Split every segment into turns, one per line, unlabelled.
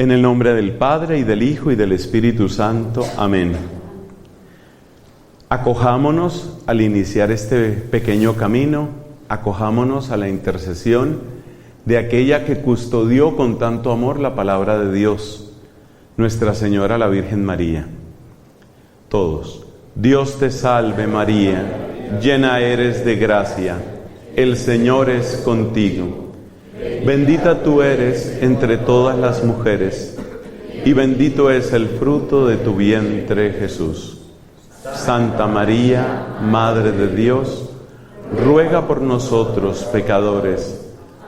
En el nombre del Padre, y del Hijo, y del Espíritu Santo. Amén. Acojámonos al iniciar este pequeño camino, acojámonos a la intercesión de aquella que custodió con tanto amor la palabra de Dios, Nuestra Señora la Virgen María. Todos. Dios te salve María, llena eres de gracia, el Señor es contigo. Bendita tú eres entre todas las mujeres, y bendito es el fruto de tu vientre, Jesús. Santa María, Madre de Dios, ruega por nosotros pecadores,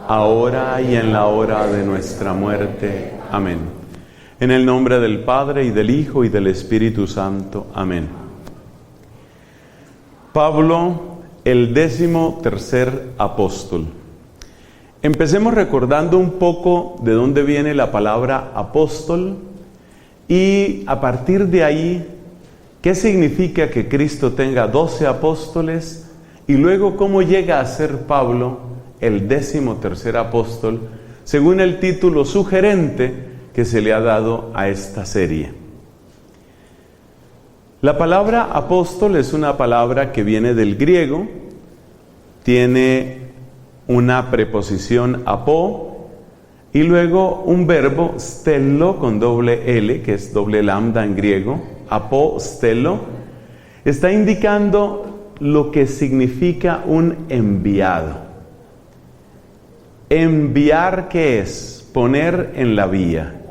ahora y en la hora de nuestra muerte. Amén. En el nombre del Padre, y del Hijo, y del Espíritu Santo. Amén. Pablo, el 13º apóstol. Empecemos recordando un poco de dónde viene la palabra apóstol y a partir de ahí, ¿qué significa que Cristo tenga 12 apóstoles? Y luego, ¿cómo llega a ser Pablo el 13º apóstol, según el título sugerente que se le ha dado a esta serie? La palabra apóstol es una palabra que viene del griego, tiene una preposición apo y luego un verbo stelo con doble L, que es doble lambda en griego, apo, stelo, está indicando lo que significa un enviado. Enviar, ¿qué es? Poner en la vía.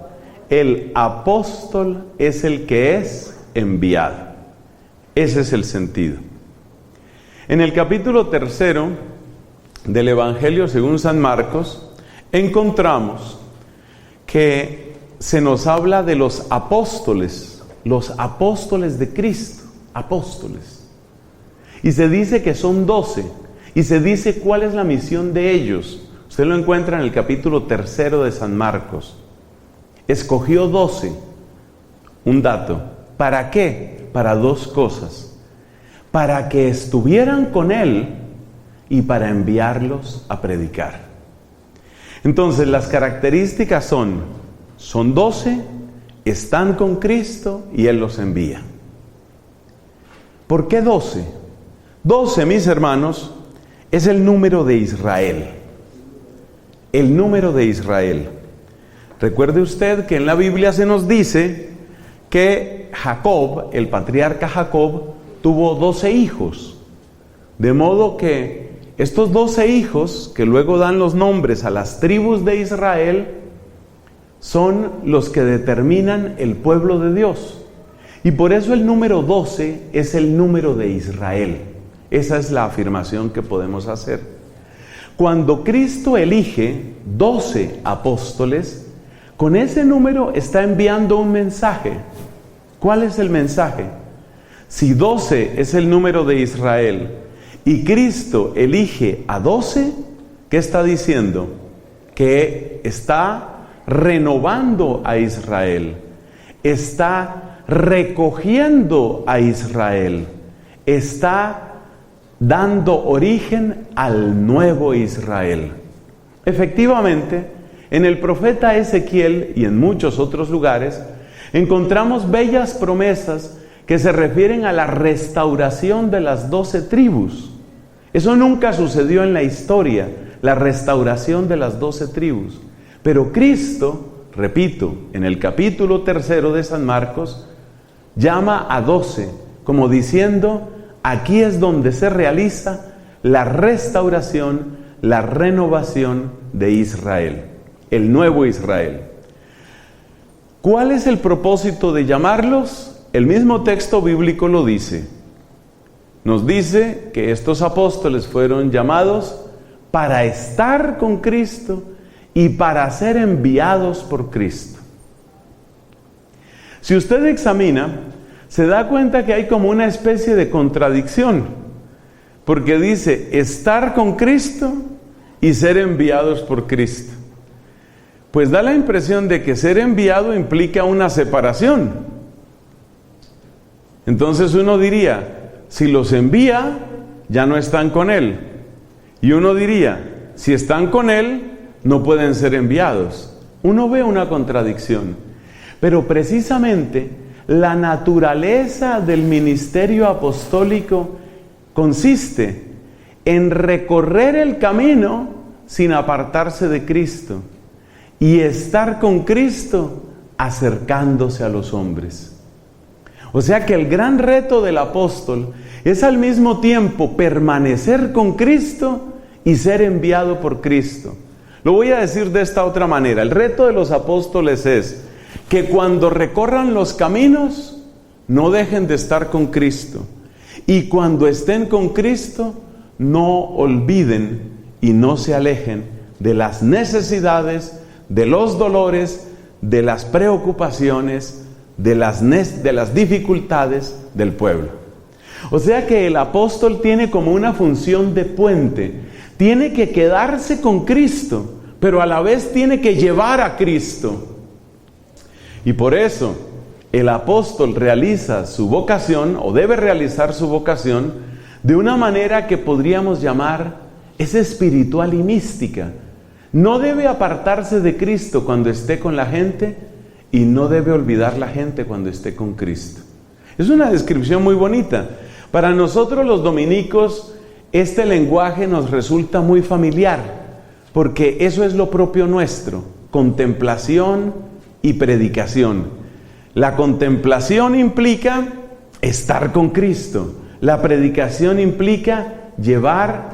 El apóstol es el que es enviado. Ese es el sentido. En el capítulo 3 del Evangelio según San Marcos, encontramos que se nos habla de los apóstoles de Cristo, apóstoles. Y se dice que son 12, y se dice cuál es la misión de ellos. Usted lo encuentra en el capítulo 3 de San Marcos. Escogió 12, un dato. ¿Para qué? Para 2 cosas. Para que estuvieran con Él y para enviarlos a predicar. Entonces, las características son 12, están con Cristo y Él los envía. ¿Por qué 12? 12, mis hermanos, es el número de Israel. El número de Israel. Recuerde usted que en la Biblia se nos dice que Jacob, el patriarca Jacob, tuvo 12 hijos. De modo que estos 12 hijos, que luego dan los nombres a las tribus de Israel, son los que determinan el pueblo de Dios. Y por eso el número 12 es el número de Israel. Esa es la afirmación que podemos hacer. Cuando Cristo elige 12 apóstoles, con ese número está enviando un mensaje. ¿Cuál es el mensaje? Si 12 es el número de Israel y Cristo elige a 12, ¿qué está diciendo? Que está renovando a Israel, está recogiendo a Israel, está dando origen al nuevo Israel. Efectivamente, en el profeta Ezequiel y en muchos otros lugares, encontramos bellas promesas que se refieren a la restauración de las 12 tribus. Eso nunca sucedió en la historia, la restauración de las 12 tribus. Pero Cristo, repito, en el capítulo 3 de San Marcos, llama a 12, como diciendo, aquí es donde se realiza la restauración, la renovación de Israel, el nuevo Israel. ¿Cuál es el propósito de llamarlos? El mismo texto bíblico lo dice. Nos dice que estos apóstoles fueron llamados para estar con Cristo y para ser enviados por Cristo. Si usted examina, se da cuenta que hay como una especie de contradicción, porque dice estar con Cristo y ser enviados por Cristo. Pues da la impresión de que ser enviado implica una separación. Entonces uno diría, si los envía, ya no están con Él. Y uno diría, si están con Él, no pueden ser enviados. Uno ve una contradicción, pero precisamente la naturaleza del ministerio apostólico consiste en recorrer el camino sin apartarse de Cristo y estar con Cristo acercándose a los hombres. O sea que el gran reto del apóstol es al mismo tiempo permanecer con Cristo y ser enviado por Cristo. Lo voy a decir de esta otra manera. El reto de los apóstoles es que cuando recorran los caminos no dejen de estar con Cristo, y cuando estén con Cristo no olviden y no se alejen de las necesidades, de los dolores, de las preocupaciones, de las dificultades del pueblo. O sea que el apóstol tiene como una función de puente. Tiene que quedarse con Cristo, pero a la vez tiene que llevar a Cristo. Y por eso el apóstol realiza su vocación, o debe realizar su vocación, de una manera que podríamos llamar es espiritual y mística. No debe apartarse de Cristo cuando esté con la gente, y no debe olvidar la gente cuando esté con Cristo. Es una descripción muy bonita. Para nosotros los dominicos, este lenguaje nos resulta muy familiar, porque eso es lo propio nuestro: contemplación y predicación. La contemplación implica estar con Cristo. La predicación implica llevar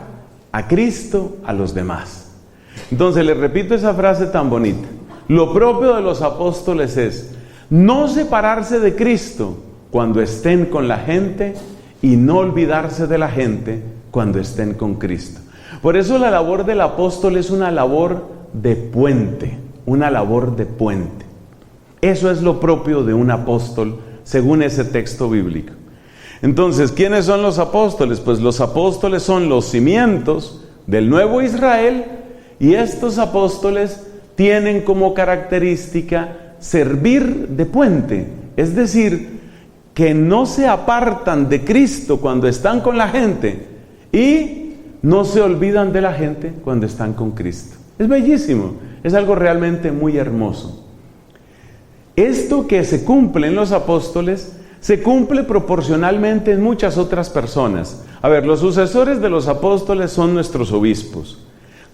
a Cristo a los demás. Entonces, les repito esa frase tan bonita. Lo propio de los apóstoles es no separarse de Cristo cuando estén con la gente, y no olvidarse de la gente cuando estén con Cristo. Por eso la labor del apóstol es una labor de puente, una labor de puente. Eso es lo propio de un apóstol, según ese texto bíblico. Entonces, ¿quiénes son los apóstoles? Pues los apóstoles son los cimientos del nuevo Israel, y estos apóstoles tienen como característica servir de puente, es decir, que no se apartan de Cristo cuando están con la gente y no se olvidan de la gente cuando están con Cristo. Es bellísimo, es algo realmente muy hermoso. Esto que se cumple en los apóstoles se cumple proporcionalmente en muchas otras personas. A ver, los sucesores de los apóstoles son nuestros obispos.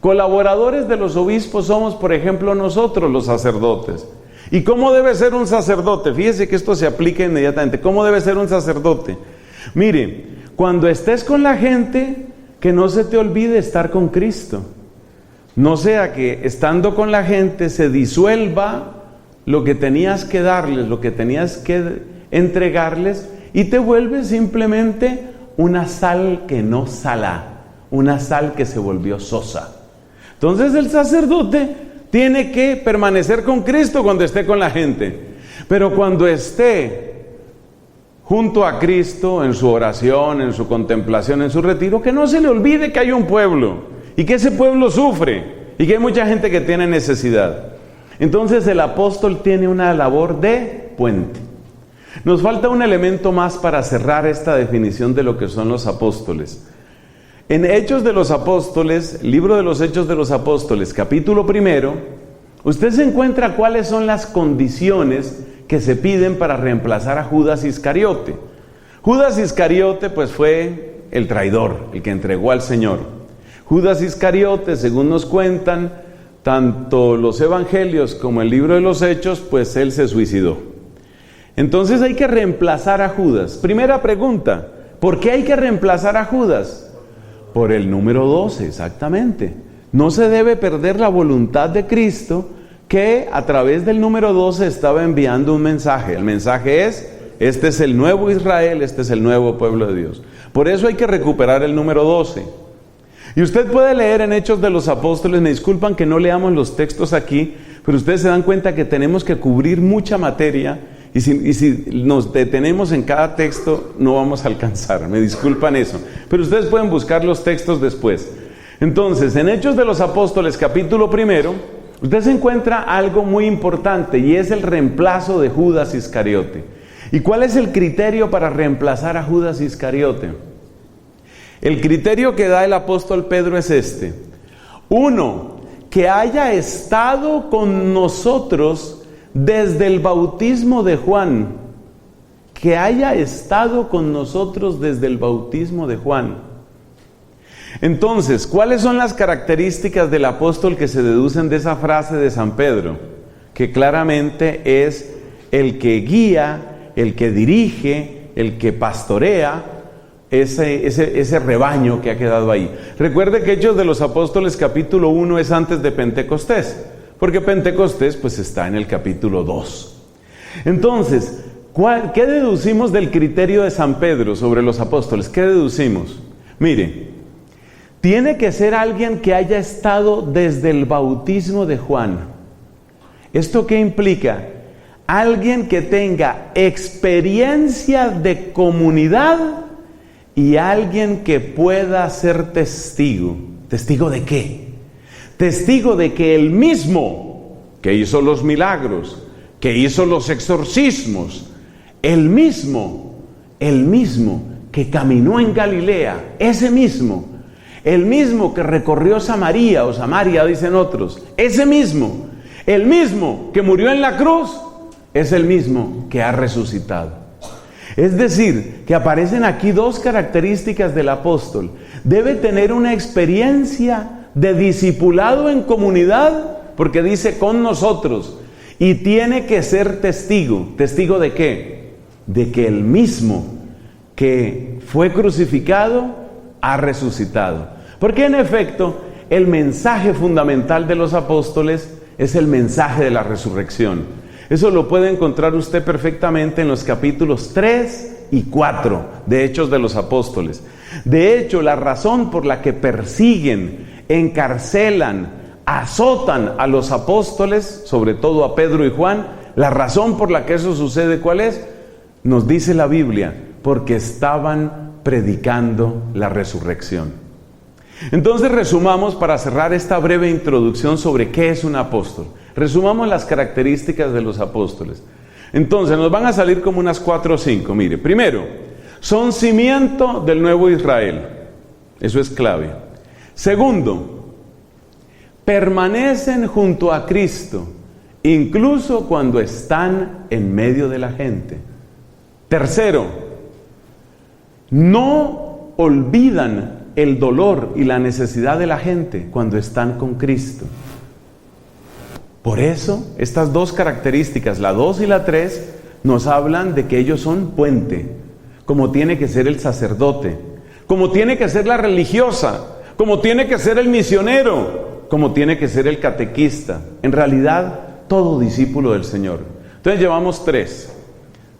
Colaboradores de los obispos somos, por ejemplo, nosotros los sacerdotes. ¿Y cómo debe ser un sacerdote? Fíjese que esto se aplica inmediatamente. ¿Cómo debe ser un sacerdote? Mire, cuando estés con la gente, que no se te olvide estar con Cristo. No sea que estando con la gente se disuelva lo que tenías que darles, lo que tenías que entregarles, y te vuelves simplemente una sal que no sala, una sal que se volvió sosa. Entonces el sacerdote tiene que permanecer con Cristo cuando esté con la gente, pero cuando esté junto a Cristo en su oración, en su contemplación, en su retiro, que no se le olvide que hay un pueblo y que ese pueblo sufre y que hay mucha gente que tiene necesidad. Entonces el apóstol tiene una labor de puente. Nos falta un elemento más para cerrar esta definición de lo que son los apóstoles. En Hechos de los Apóstoles, libro de los Hechos de los Apóstoles, capítulo 1, usted se encuentra cuáles son las condiciones que se piden para reemplazar a Judas Iscariote. Judas Iscariote pues fue el traidor, el que entregó al Señor. Judas Iscariote, según nos cuentan tanto los evangelios como el libro de los Hechos, pues él se suicidó. Entonces hay que reemplazar a Judas. Primera pregunta, ¿por qué hay que reemplazar a Judas? Por el número 12, exactamente. No se debe perder la voluntad de Cristo, que a través del número 12 estaba enviando un mensaje. El mensaje es: este es el nuevo Israel, este es el nuevo pueblo de Dios. Por eso hay que recuperar el número 12. Y usted puede leer en Hechos de los Apóstoles, me disculpan que no leamos los textos aquí, pero ustedes se dan cuenta que tenemos que cubrir mucha materia, y si nos detenemos en cada texto no vamos a alcanzar, me disculpan eso, pero ustedes pueden buscar los textos después. Entonces, en Hechos de los Apóstoles, capítulo 1, usted se encuentra algo muy importante, y es el reemplazo de Judas Iscariote. ¿Y cuál es el criterio para reemplazar a Judas Iscariote? El criterio que da el apóstol Pedro es este: 1, que haya estado con nosotros desde el bautismo de Juan. Que haya estado con nosotros desde el bautismo de Juan. Entonces, ¿cuáles son las características del apóstol que se deducen de esa frase de San Pedro? Que claramente es el que guía, el que dirige, el que pastorea ese rebaño que ha quedado ahí. Recuerde que Hechos de los Apóstoles capítulo 1 es antes de Pentecostés, porque Pentecostés pues está en el capítulo 2. Entonces, ¿qué deducimos del criterio de San Pedro sobre los apóstoles? ¿Qué deducimos? Mire, tiene que ser alguien que haya estado desde el bautismo de Juan. ¿Esto qué implica? Alguien que tenga experiencia de comunidad y alguien que pueda ser testigo. ¿Testigo de qué? Testigo de que el mismo que hizo los milagros, que hizo los exorcismos, el mismo que caminó en Galilea, ese mismo, el mismo que recorrió Samaria o Samaria dicen otros, ese mismo, el mismo que murió en la cruz, es el mismo que ha resucitado. Es decir, que aparecen aquí dos características del apóstol. Debe tener una experiencia de discipulado en comunidad, porque dice con nosotros, y tiene que ser testigo. ¿Testigo de qué? De que el mismo que fue crucificado ha resucitado. Porque en efecto, el mensaje fundamental de los apóstoles es el mensaje de la resurrección. Eso lo puede encontrar usted perfectamente en los capítulos 3 y 4 de Hechos de los Apóstoles. De hecho, la razón por la que persiguen, encarcelan, azotan a los apóstoles, sobre todo a Pedro y Juan, la razón por la que eso sucede, ¿cuál es? Nos dice la Biblia, porque estaban predicando la resurrección. Entonces resumamos, para cerrar esta breve introducción sobre qué es un apóstol. Resumamos las características de los apóstoles. Entonces nos van a salir como unas 4 o 5. Mire, primero, son cimiento del nuevo Israel. Eso es clave. Segundo, permanecen junto a Cristo, incluso cuando están en medio de la gente. Tercero, no olvidan el dolor y la necesidad de la gente cuando están con Cristo. Por eso, estas dos características, la 2 y la 3, nos hablan de que ellos son puente, como tiene que ser el sacerdote, como tiene que ser la religiosa, como tiene que ser el misionero, como tiene que ser el catequista. En realidad, todo discípulo del Señor. Entonces llevamos 3.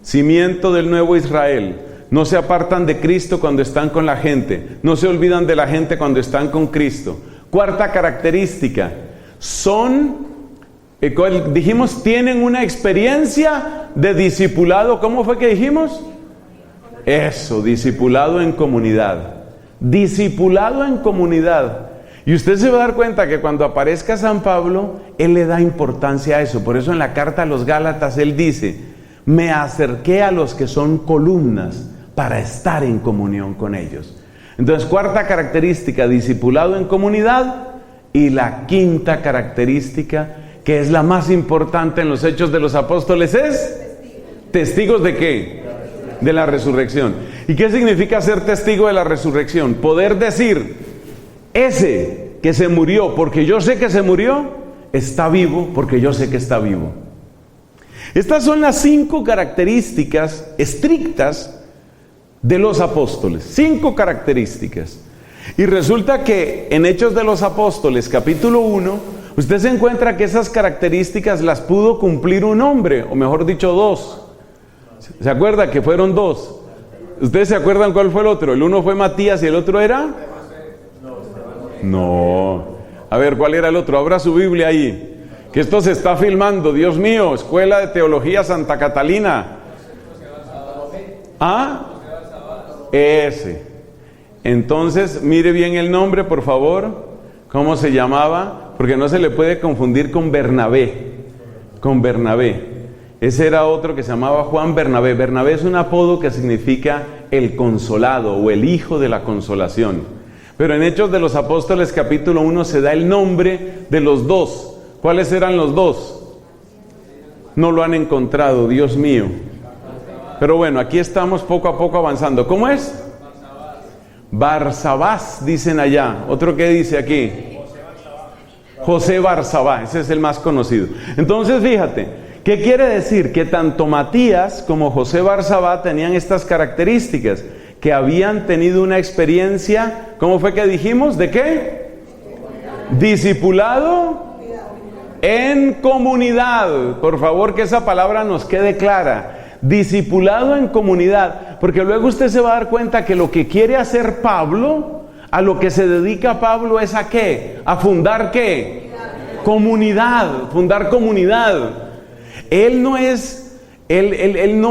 Cimiento del nuevo Israel. No se apartan de Cristo cuando están con la gente. No se olvidan de la gente cuando están con Cristo. Cuarta característica. Dijimos, tienen una experiencia de discipulado. ¿Cómo fue que dijimos? Eso, discipulado en comunidad. Discipulado en comunidad. Y usted se va a dar cuenta que cuando aparezca San Pablo, él le da importancia a eso. Por eso en la carta a los Gálatas él dice, me acerqué a los que son columnas para estar en comunión con ellos. Entonces, cuarta característica, discipulado en comunidad. Y la quinta característica, que es la más importante en los Hechos de los Apóstoles, es testigos de ¿qué? De la resurrección. ¿Y qué significa ser testigo de la resurrección? Poder decir, ese que se murió porque yo sé que se murió, está vivo porque yo sé que está vivo. Estas son las 5 características estrictas de los apóstoles. 5 características. Y resulta que en Hechos de los Apóstoles, capítulo 1, usted se encuentra que esas características las pudo cumplir un hombre, o mejor dicho 2. ¿Se acuerda que fueron 2? ¿Ustedes se acuerdan cuál fue el otro? El uno fue Matías y el otro era... No. A ver, ¿cuál era el otro? Abra su Biblia ahí. Que esto se está filmando. Dios mío, Escuela de Teología Santa Catalina. ¿Ah? Ese. Entonces, mire bien el nombre, por favor. ¿Cómo se llamaba? Porque no se le puede confundir con Bernabé. Con Bernabé. Ese era otro que se llamaba Juan Bernabé. Bernabé es un apodo que significa el consolado o el hijo de la consolación. Pero en Hechos de los Apóstoles capítulo 1 se da el nombre de los dos. ¿Cuáles eran los dos? No lo han encontrado, Dios mío. Pero bueno, aquí estamos poco a poco avanzando. ¿Cómo es? Barsabás, dicen allá. ¿Otro qué dice aquí? José Barsabás, ese es el más conocido. Entonces fíjate, ¿qué quiere decir? Que tanto Matías como José Barsabás tenían estas características, que habían tenido una experiencia, ¿cómo fue que dijimos? ¿De qué? Discipulado en comunidad. Por favor, que esa palabra nos quede clara. Discipulado en comunidad, porque luego usted se va a dar cuenta que lo que quiere hacer Pablo, a lo que se dedica Pablo es ¿a qué? A fundar ¿qué? Comunidad, fundar comunidad. Él no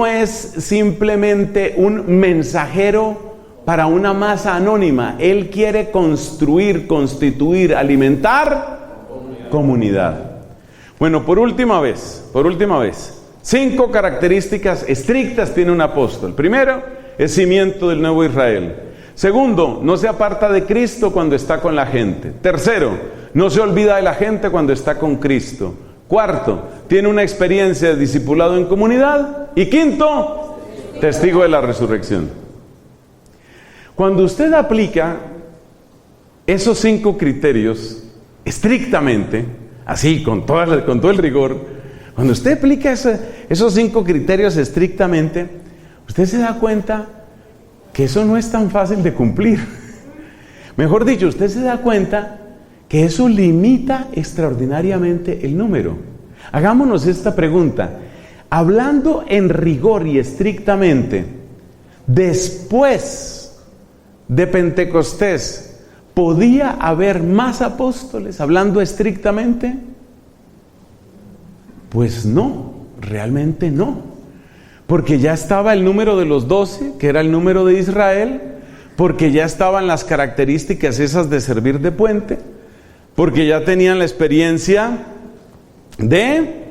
es simplemente un mensajero para una masa anónima. Él quiere construir, constituir, alimentar comunidad. Bueno, por última vez, 5 características estrictas tiene un apóstol. Primero, es cimiento del nuevo Israel. Segundo, no se aparta de Cristo cuando está con la gente. Tercero, no se olvida de la gente cuando está con Cristo. Cuarto, tiene una experiencia de discipulado en comunidad. Y quinto, testigo de la resurrección. Cuando usted aplica esos 5 criterios estrictamente, así, con todo el rigor, cuando usted aplica esos 5 criterios estrictamente, usted se da cuenta que eso no es tan fácil de cumplir. Mejor dicho, usted se da cuenta que eso limita extraordinariamente el número. Hagámonos esta pregunta. Hablando en rigor y estrictamente, después de Pentecostés, ¿podía haber más apóstoles hablando estrictamente? Pues no, realmente no, porque ya estaba el número de los 12, que era el número de Israel, porque ya estaban las características esas de servir de puente, porque ya tenían la experiencia de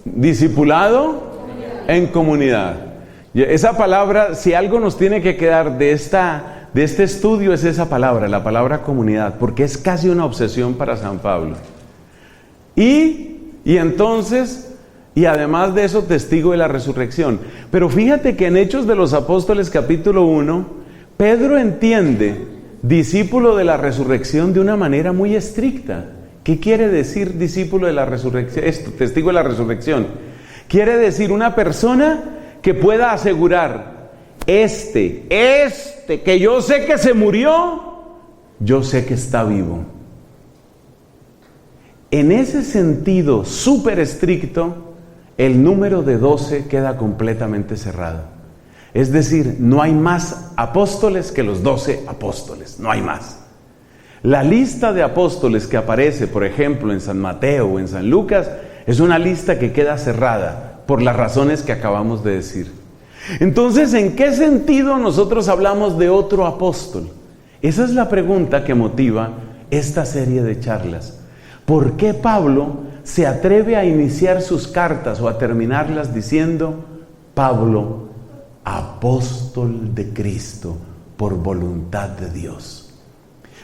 discipulado en comunidad. Esa palabra, si algo nos tiene que quedar de este estudio, es esa palabra, la palabra comunidad, porque es casi una obsesión para San Pablo. Y entonces, y además de eso, testigo de la resurrección. Pero fíjate que en Hechos de los Apóstoles capítulo 1, Pedro entiende discípulo de la resurrección de una manera muy estricta. ¿Qué quiere decir discípulo de la resurrección? Esto, testigo de la resurrección. Quiere decir una persona que pueda asegurar, que yo sé que se murió, yo sé que está vivo. En ese sentido súper estricto, el número de 12 queda completamente cerrado. Es decir, no hay más apóstoles que los 12 apóstoles, no hay más. La lista de apóstoles que aparece, por ejemplo, en San Mateo o en San Lucas, es una lista que queda cerrada por las razones que acabamos de decir. Entonces, ¿en qué sentido nosotros hablamos de otro apóstol? Esa es la pregunta que motiva esta serie de charlas. ¿Por qué Pablo se atreve a iniciar sus cartas o a terminarlas diciendo, Pablo, apóstol de Cristo por voluntad de Dios?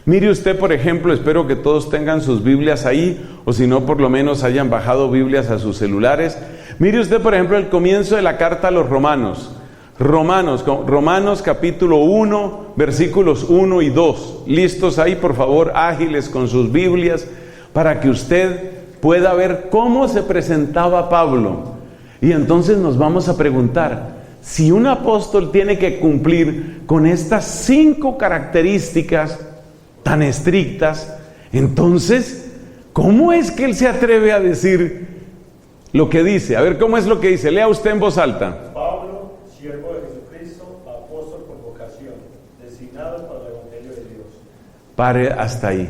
Mire usted, por ejemplo, espero que todos tengan sus Biblias ahí, o si no, por lo menos hayan bajado Biblias a sus celulares. Mire usted, por ejemplo, el comienzo de la carta a los Romanos. Romanos capítulo 1, versículos 1 y 2. Listos ahí, por favor, ágiles con sus Biblias, para que usted pueda ver cómo se presentaba Pablo. Y entonces nos vamos a preguntar, si un apóstol tiene que cumplir con estas 5 características tan estrictas, entonces, ¿cómo es que él se atreve a decir lo que dice? A ver, ¿cómo es lo que dice? Lea usted en voz alta.
Pablo, siervo de Jesucristo, apóstol por vocación, designado para el Evangelio de Dios.
Pare hasta ahí.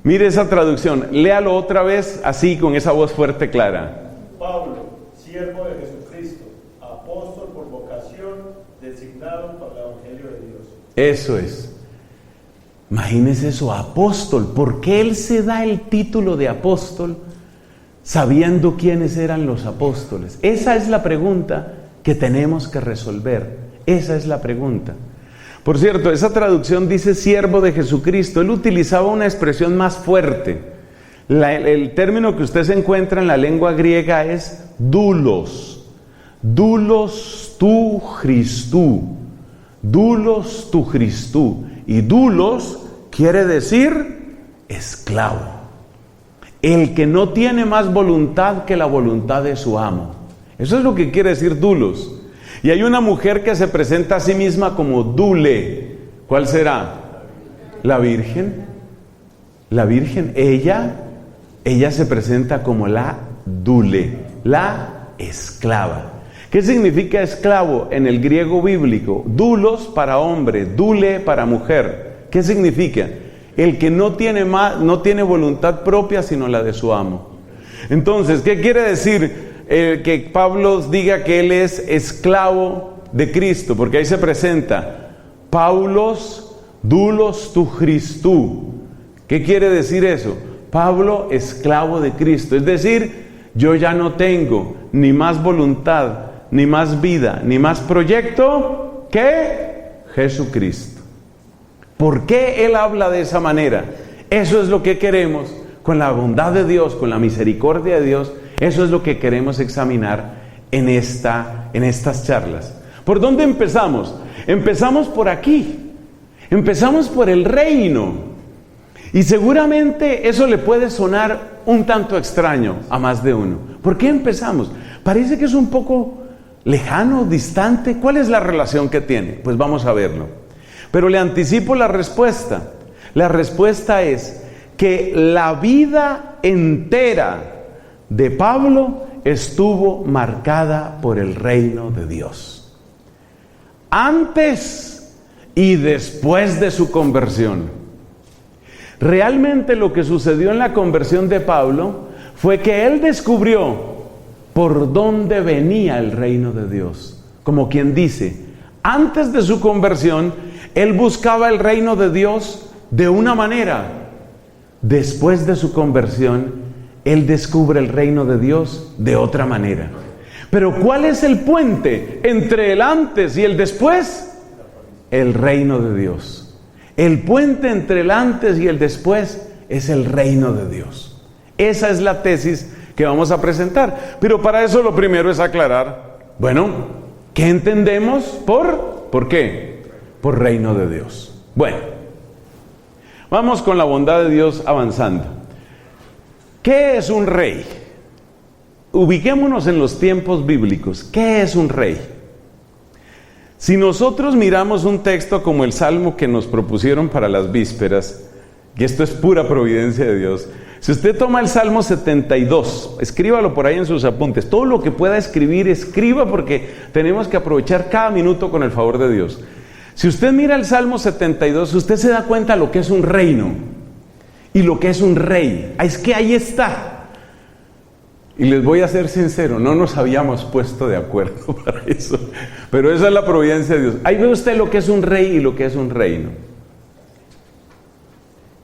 Mire esa traducción, léalo otra vez así, con esa voz fuerte, clara.
Pablo, siervo de Jesucristo, apóstol por vocación, designado para el Evangelio de Dios.
Eso es. Imagínese eso, apóstol. ¿Por qué él se da el título de apóstol sabiendo quiénes eran los apóstoles? Esa es la pregunta que tenemos que resolver. Esa es la pregunta. Por cierto, esa traducción dice siervo de Jesucristo. Él utilizaba una expresión más fuerte. El término que usted se encuentra en la lengua griega es doulos. Doulos tu Christou. Doulos tu Christou. Y doulos quiere decir esclavo. El que no tiene más voluntad que la voluntad de su amo. Eso es lo que quiere decir doulos. Y hay una mujer que se presenta a sí misma como dule. ¿Cuál será? La Virgen. La Virgen, ella se presenta como la dule, la esclava. ¿Qué significa esclavo en el griego bíblico? Doulos para hombre, dule para mujer. ¿Qué significa? El que no tiene voluntad propia sino la de su amo. Entonces, ¿qué quiere decir que Pablo diga que él es esclavo de Cristo? Porque ahí se presenta Paulos doulos tu Christou. ¿Qué quiere decir eso? Pablo, esclavo de Cristo. Es decir, yo ya no tengo ni más voluntad, ni más vida, ni más proyecto que Jesucristo. ¿Por qué él habla de esa manera? Eso es lo que queremos, con la bondad de Dios, con la misericordia de Dios. Eso es lo que queremos examinar en estas charlas. ¿Por dónde empezamos? Empezamos por aquí. Empezamos por el reino. Y seguramente eso le puede sonar un tanto extraño a más de uno. ¿Por qué empezamos? Parece que es un poco lejano, distante. ¿Cuál es la relación que tiene? Pues vamos a verlo. Pero le anticipo la respuesta. La respuesta es que la vida entera de Pablo estuvo marcada por el reino de Dios. Antes y después de su conversión. Realmente lo que sucedió en la conversión de Pablo fue que él descubrió por dónde venía el reino de Dios. Como quien dice, antes de su conversión, él buscaba el reino de Dios de una manera. Después de su conversión, él descubre el reino de Dios de otra manera. Pero ¿cuál es el puente entre el antes y el después? El reino de Dios. El puente entre el antes y el después es el reino de Dios. Esa es la tesis que vamos a presentar. Pero para eso lo primero es aclarar, bueno, ¿qué entendemos por qué? Por reino de Dios. Bueno, vamos con la bondad de Dios avanzando. ¿Qué es un rey? Ubiquémonos en los tiempos bíblicos. ¿Qué es un rey? Si nosotros miramos un texto como el Salmo que nos propusieron para las vísperas, y esto es pura providencia de Dios, si usted toma el Salmo 72, escríbalo por ahí en sus apuntes, todo lo que pueda escribir, escriba, porque tenemos que aprovechar cada minuto con el favor de Dios. Si usted mira el Salmo 72, usted se da cuenta lo que es un reino y lo que es un rey. Es que ahí está. Y les voy a ser sincero, no nos habíamos puesto de acuerdo para eso, pero esa es la providencia de Dios. Ahí ve usted lo que es un rey y lo que es un reino.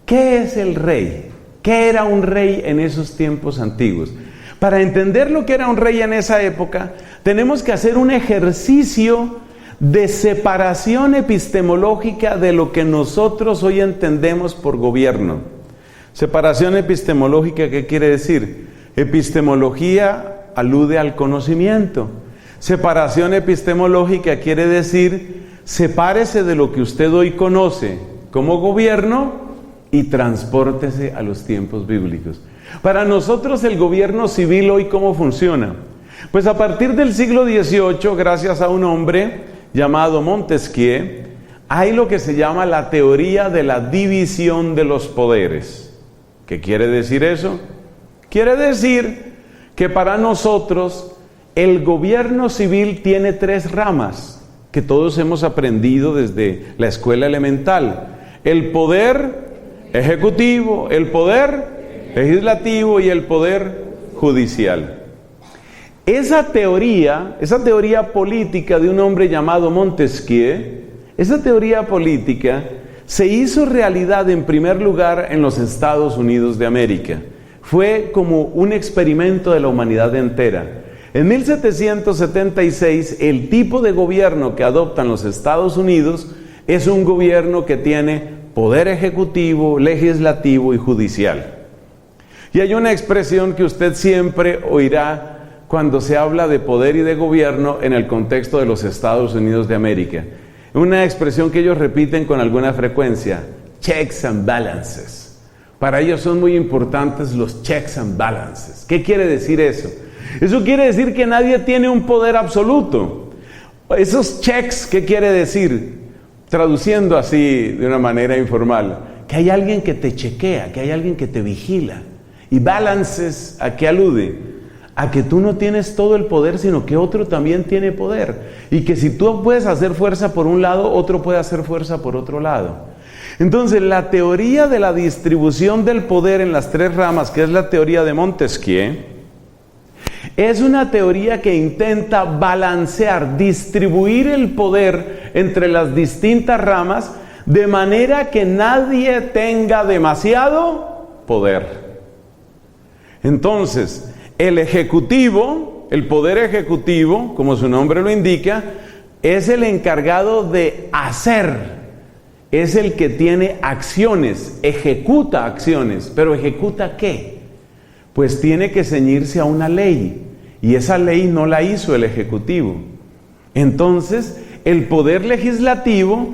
¿Qué es el rey? ¿Qué era un rey en esos tiempos antiguos? Para entender lo que era un rey en esa época, tenemos que hacer un ejercicio de separación epistemológica de lo que nosotros hoy entendemos por gobierno. Separación epistemológica, ¿qué quiere decir? Epistemología alude al conocimiento. Separación epistemológica quiere decir, sepárese de lo que usted hoy conoce como gobierno y transpórtese a los tiempos bíblicos. Para nosotros el gobierno civil hoy, ¿cómo funciona? Pues a partir del siglo XVIII, gracias a un hombre llamado Montesquieu, hay lo que se llama la teoría de la división de los poderes. ¿Qué quiere decir eso? Quiere decir que para nosotros el gobierno civil tiene 3 ramas que todos hemos aprendido desde la escuela elemental: el poder ejecutivo, el poder legislativo y el poder judicial. Esa teoría política de un hombre llamado Montesquieu, esa teoría política se hizo realidad en primer lugar en los Estados Unidos de América. Fue como un experimento de la humanidad entera. En 1776, el tipo de gobierno que adoptan los Estados Unidos es un gobierno que tiene poder ejecutivo, legislativo y judicial. Y hay una expresión que usted siempre oirá cuando se habla de poder y de gobierno en el contexto de los Estados Unidos de América. Una expresión que ellos repiten con alguna frecuencia: checks and balances. Para ellos son muy importantes los checks and balances. ¿Qué quiere decir eso? Eso quiere decir que nadie tiene un poder absoluto. Esos checks, ¿qué quiere decir? Traduciendo así de una manera informal, que hay alguien que te chequea, que hay alguien que te vigila. Y balances, ¿a qué alude? A que tú no tienes todo el poder, sino que otro también tiene poder. Y que si tú puedes hacer fuerza por un lado, otro puede hacer fuerza por otro lado. Entonces, la teoría de la distribución del poder en las tres ramas, que es la teoría de Montesquieu, es una teoría que intenta balancear, distribuir el poder entre las distintas ramas, de manera que nadie tenga demasiado poder. Entonces, el ejecutivo, el poder ejecutivo, como su nombre lo indica, es el encargado de hacer, es el que tiene acciones, ejecuta acciones, pero ¿ejecuta qué? Pues tiene que ceñirse a una ley, y esa ley no la hizo el ejecutivo. Entonces, el poder legislativo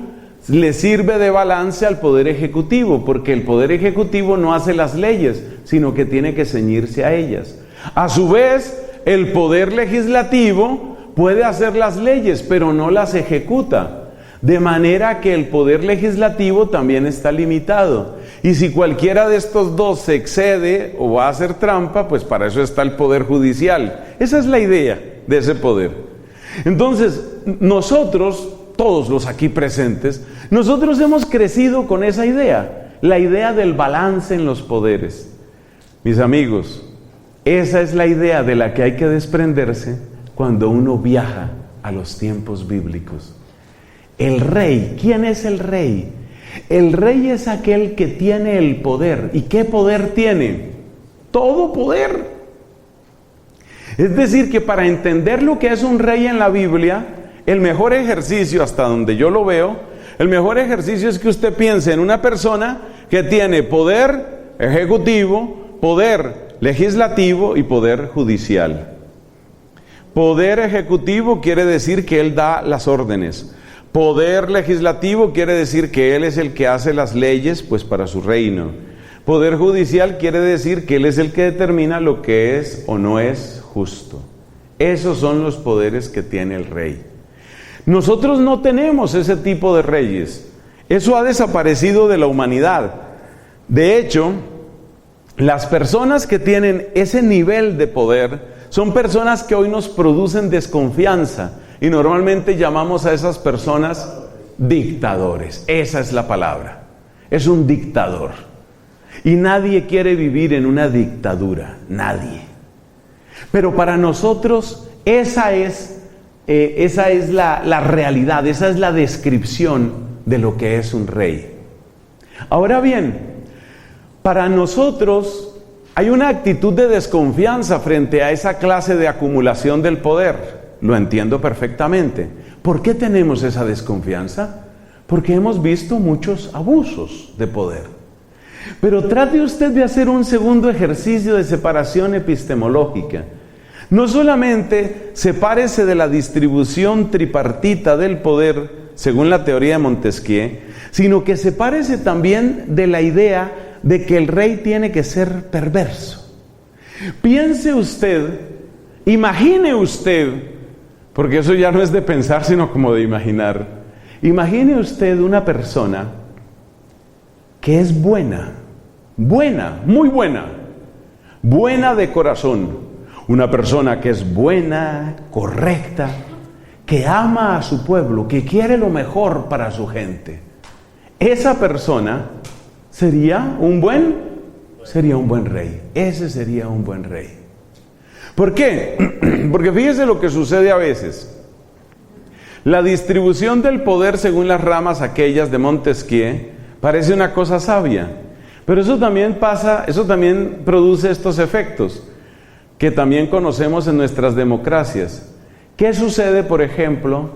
le sirve de balance al poder ejecutivo, porque el poder ejecutivo no hace las leyes, sino que tiene que ceñirse a ellas. A su vez, el poder legislativo puede hacer las leyes, pero no las ejecuta. De manera que el poder legislativo también está limitado. Y si cualquiera de estos dos se excede o va a hacer trampa, pues para eso está el poder judicial. Esa es la idea de ese poder. Entonces, nosotros, todos los aquí presentes, nosotros hemos crecido con esa idea, la idea del balance en los poderes. Mis amigos, esa es la idea de la que hay que desprenderse cuando uno viaja a los tiempos bíblicos. El rey, ¿quién es el rey? El rey es aquel que tiene el poder. ¿Y qué poder tiene? Todo poder. Es decir, que para entender lo que es un rey en la Biblia, el mejor ejercicio, hasta donde yo lo veo, el mejor ejercicio es que usted piense en una persona que tiene poder ejecutivo, poder legislativo y poder judicial. Poder ejecutivo quiere decir que él da las órdenes. Poder legislativo quiere decir que él es el que hace las leyes, pues para su reino. Poder judicial quiere decir que él es el que determina lo que es o no es justo. Esos son los poderes que tiene el rey. Nosotros no tenemos ese tipo de reyes. Eso ha desaparecido de la humanidad. De hecho, las personas que tienen ese nivel de poder son personas que hoy nos producen desconfianza. Y normalmente llamamos a esas personas dictadores. Esa es la palabra. Es un dictador. Y nadie quiere vivir en una dictadura. Nadie. Pero para nosotros esa es la realidad. Esa es la descripción de lo que es un rey. Ahora bien, para nosotros hay una actitud de desconfianza frente a esa clase de acumulación del poder. Lo entiendo perfectamente. ¿Por qué tenemos esa desconfianza? Porque hemos visto muchos abusos de poder. Pero trate usted de hacer un segundo ejercicio de separación epistemológica. No solamente sepárese de la distribución tripartita del poder, según la teoría de Montesquieu, sino que sepárese también de la idea de que el rey tiene que ser perverso. Piense usted, imagine usted, porque eso ya no es de pensar, sino como de imaginar. Imagine usted una persona que es buena, muy buena, buena de corazón. Una persona que es buena, correcta, que ama a su pueblo, que quiere lo mejor para su gente. Esa persona sería un buen rey. Ese sería un buen rey. ¿Por qué? Porque fíjese lo que sucede a veces. La distribución del poder según las ramas aquellas de Montesquieu parece una cosa sabia, pero eso también produce estos efectos que también conocemos en nuestras democracias. ¿Qué sucede, por ejemplo,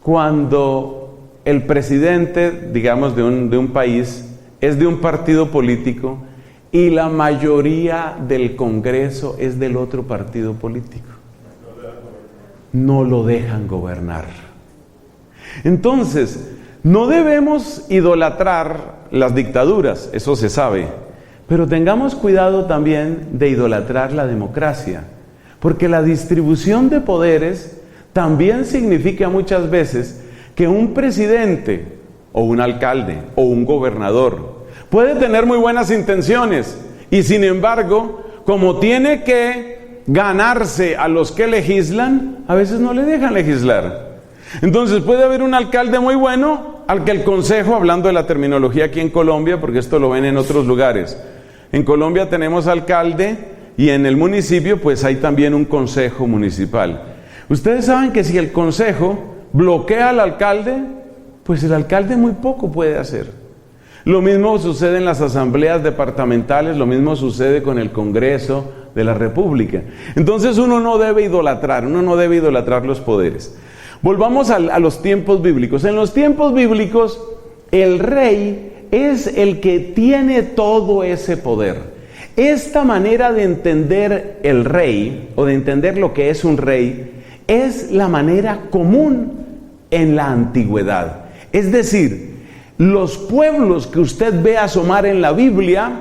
cuando el presidente, digamos, de un país es de un partido político y la mayoría del Congreso es del otro partido político. No lo dejan gobernar. Entonces, no debemos idolatrar las dictaduras, eso se sabe, pero tengamos cuidado también de idolatrar la democracia, porque la distribución de poderes también significa muchas veces que un presidente o un alcalde o un gobernador puede tener muy buenas intenciones y sin embargo, como tiene que ganarse a los que legislan, a veces no le dejan legislar. Entonces puede haber un alcalde muy bueno al que el consejo, hablando de la terminología aquí en Colombia, porque esto lo ven en otros lugares, en Colombia tenemos alcalde y en el municipio pues hay también un consejo municipal. Ustedes saben que si el consejo bloquea al alcalde, pues el alcalde muy poco puede hacer. Lo mismo sucede en las asambleas departamentales, lo mismo sucede con el Congreso de la República. Entonces uno no debe idolatrar los poderes. Volvamos a los tiempos bíblicos. En los tiempos bíblicos, el rey es el que tiene todo ese poder. Esta manera de entender el rey, o de entender lo que es un rey, es la manera común en la antigüedad. Es decir, los pueblos que usted ve asomar en la Biblia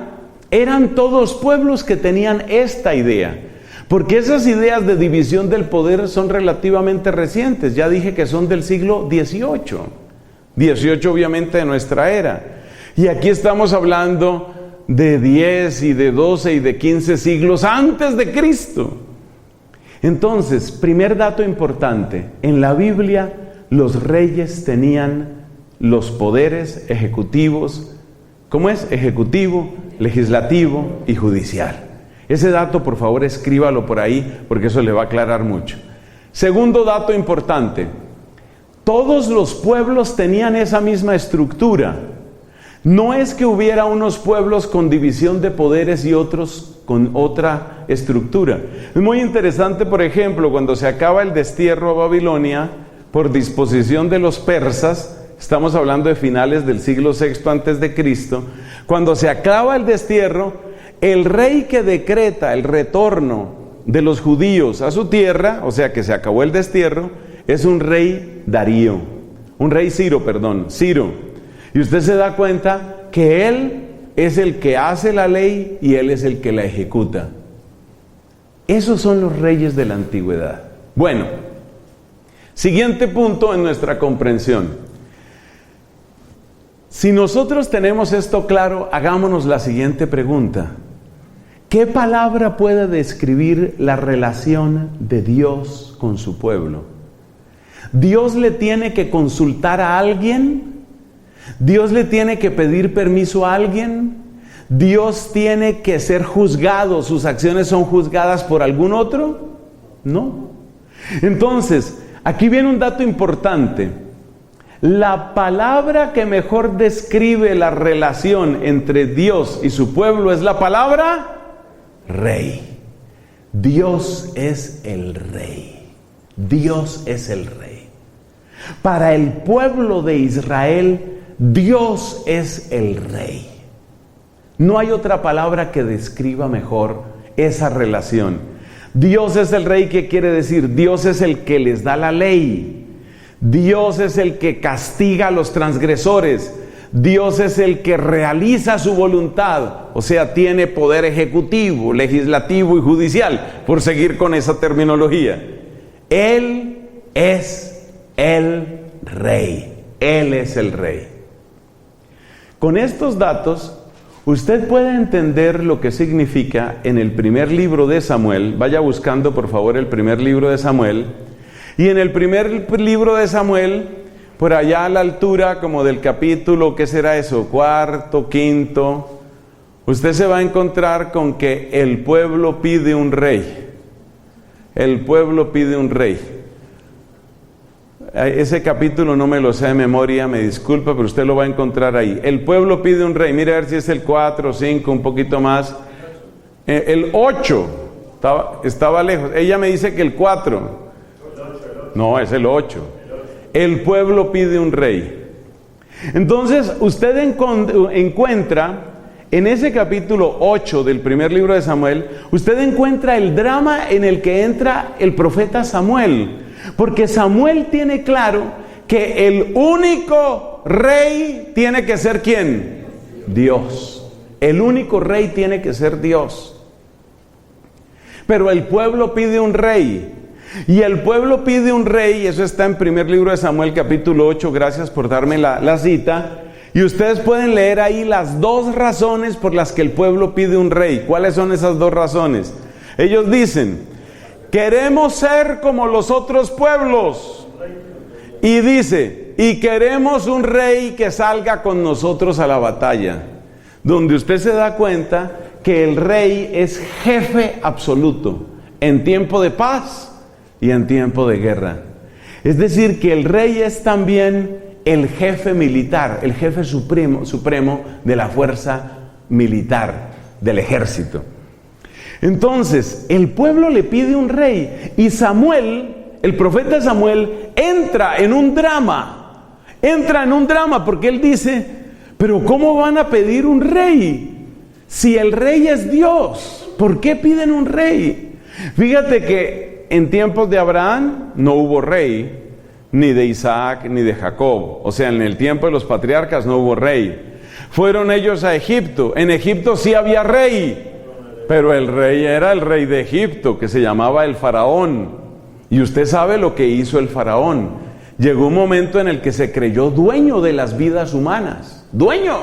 eran todos pueblos que tenían esta idea. Porque esas ideas de división del poder son relativamente recientes. Ya dije que son del siglo XVIII. XVIII obviamente de nuestra era. Y aquí estamos hablando de 10 y de 12 y de 15 siglos antes de Cristo. Entonces, primer dato importante. En la Biblia los reyes tenían los poderes ejecutivos. ¿Cómo es? Ejecutivo, legislativo y judicial. Ese dato, por favor, escríbalo por ahí, porque eso le va a aclarar mucho. Segundo dato importante. Todos los pueblos tenían esa misma estructura. No es que hubiera unos pueblos con división de poderes y otros con otra estructura. Es muy interesante, por ejemplo, cuando se acaba el destierro a Babilonia, por disposición de los persas, estamos hablando de finales del siglo VI antes de Cristo, cuando se acaba el destierro, el rey que decreta el retorno de los judíos a su tierra, o sea que se acabó el destierro, es un rey Ciro. Y usted se da cuenta que él es el que hace la ley y él es el que la ejecuta. Esos son los reyes de la antigüedad. Bueno, siguiente punto en nuestra comprensión. Si nosotros tenemos esto claro, hagámonos la siguiente pregunta. ¿Qué palabra puede describir la relación de Dios con su pueblo? ¿Dios le tiene que consultar a alguien? ¿Dios le tiene que pedir permiso a alguien? ¿Dios tiene que ser juzgado? ¿Sus acciones son juzgadas por algún otro? No. Entonces, aquí viene un dato importante. La palabra que mejor describe la relación entre Dios y su pueblo es la palabra Rey. Dios es el Rey. Dios es el Rey. Para el pueblo de Israel, Dios es el Rey. No hay otra palabra que describa mejor esa relación. Dios es el Rey, ¿qué quiere decir? Dios es el que les da la ley. Dios es el que castiga a los transgresores. Dios es el que realiza su voluntad, o sea, tiene poder ejecutivo, legislativo y judicial, por seguir con esa terminología. Él es el Rey. Él es el Rey. Con estos datos, usted puede entender lo que significa en el primer libro de Samuel. Vaya buscando, por favor, el primer libro de Samuel. Y en el primer libro de Samuel, por allá a la altura como del capítulo, ¿qué será eso? Cuarto, quinto, usted se va a encontrar con que el pueblo pide un rey. El pueblo pide un rey. Ese capítulo no me lo sé de memoria, me disculpa, pero usted lo va a encontrar ahí. El pueblo pide un rey. Mire a ver si es el 4, 5, un poquito más. El 8, estaba lejos. Ella me dice que el 4. No, es el 8. El pueblo pide un rey. Entonces, usted encuentra en ese capítulo 8 del primer libro de Samuel, usted encuentra el drama en el que entra el profeta Samuel. Porque Samuel tiene claro que el único rey tiene que ser ¿quién? Dios. El único rey tiene que ser Dios. Pero el pueblo pide un rey. Y el pueblo pide un rey, y eso está en primer libro de Samuel capítulo 8, gracias por darme la cita. Y ustedes pueden leer ahí las dos razones por las que el pueblo pide un rey. ¿Cuáles son esas dos razones? Ellos dicen, queremos ser como los otros pueblos. Y dice, y queremos un rey que salga con nosotros a la batalla. Donde usted se da cuenta que el rey es jefe absoluto en tiempo de paz y en tiempo de guerra. Es decir, que el rey es también el jefe militar, el jefe supremo de la fuerza militar, del ejército. Entonces, el pueblo le pide un rey y Samuel, el profeta Samuel, entra en un drama porque él dice, pero ¿cómo van a pedir un rey? Si el rey es Dios, ¿por qué piden un rey? Fíjate que en tiempos de Abraham no hubo rey, ni de Isaac, ni de Jacob. O sea, en el tiempo de los patriarcas no hubo rey. Fueron ellos a Egipto. En Egipto sí había rey, pero el rey era el rey de Egipto, que se llamaba el faraón. Y usted sabe lo que hizo el faraón. Llegó un momento en el que se creyó dueño de las vidas humanas. ¡Dueño!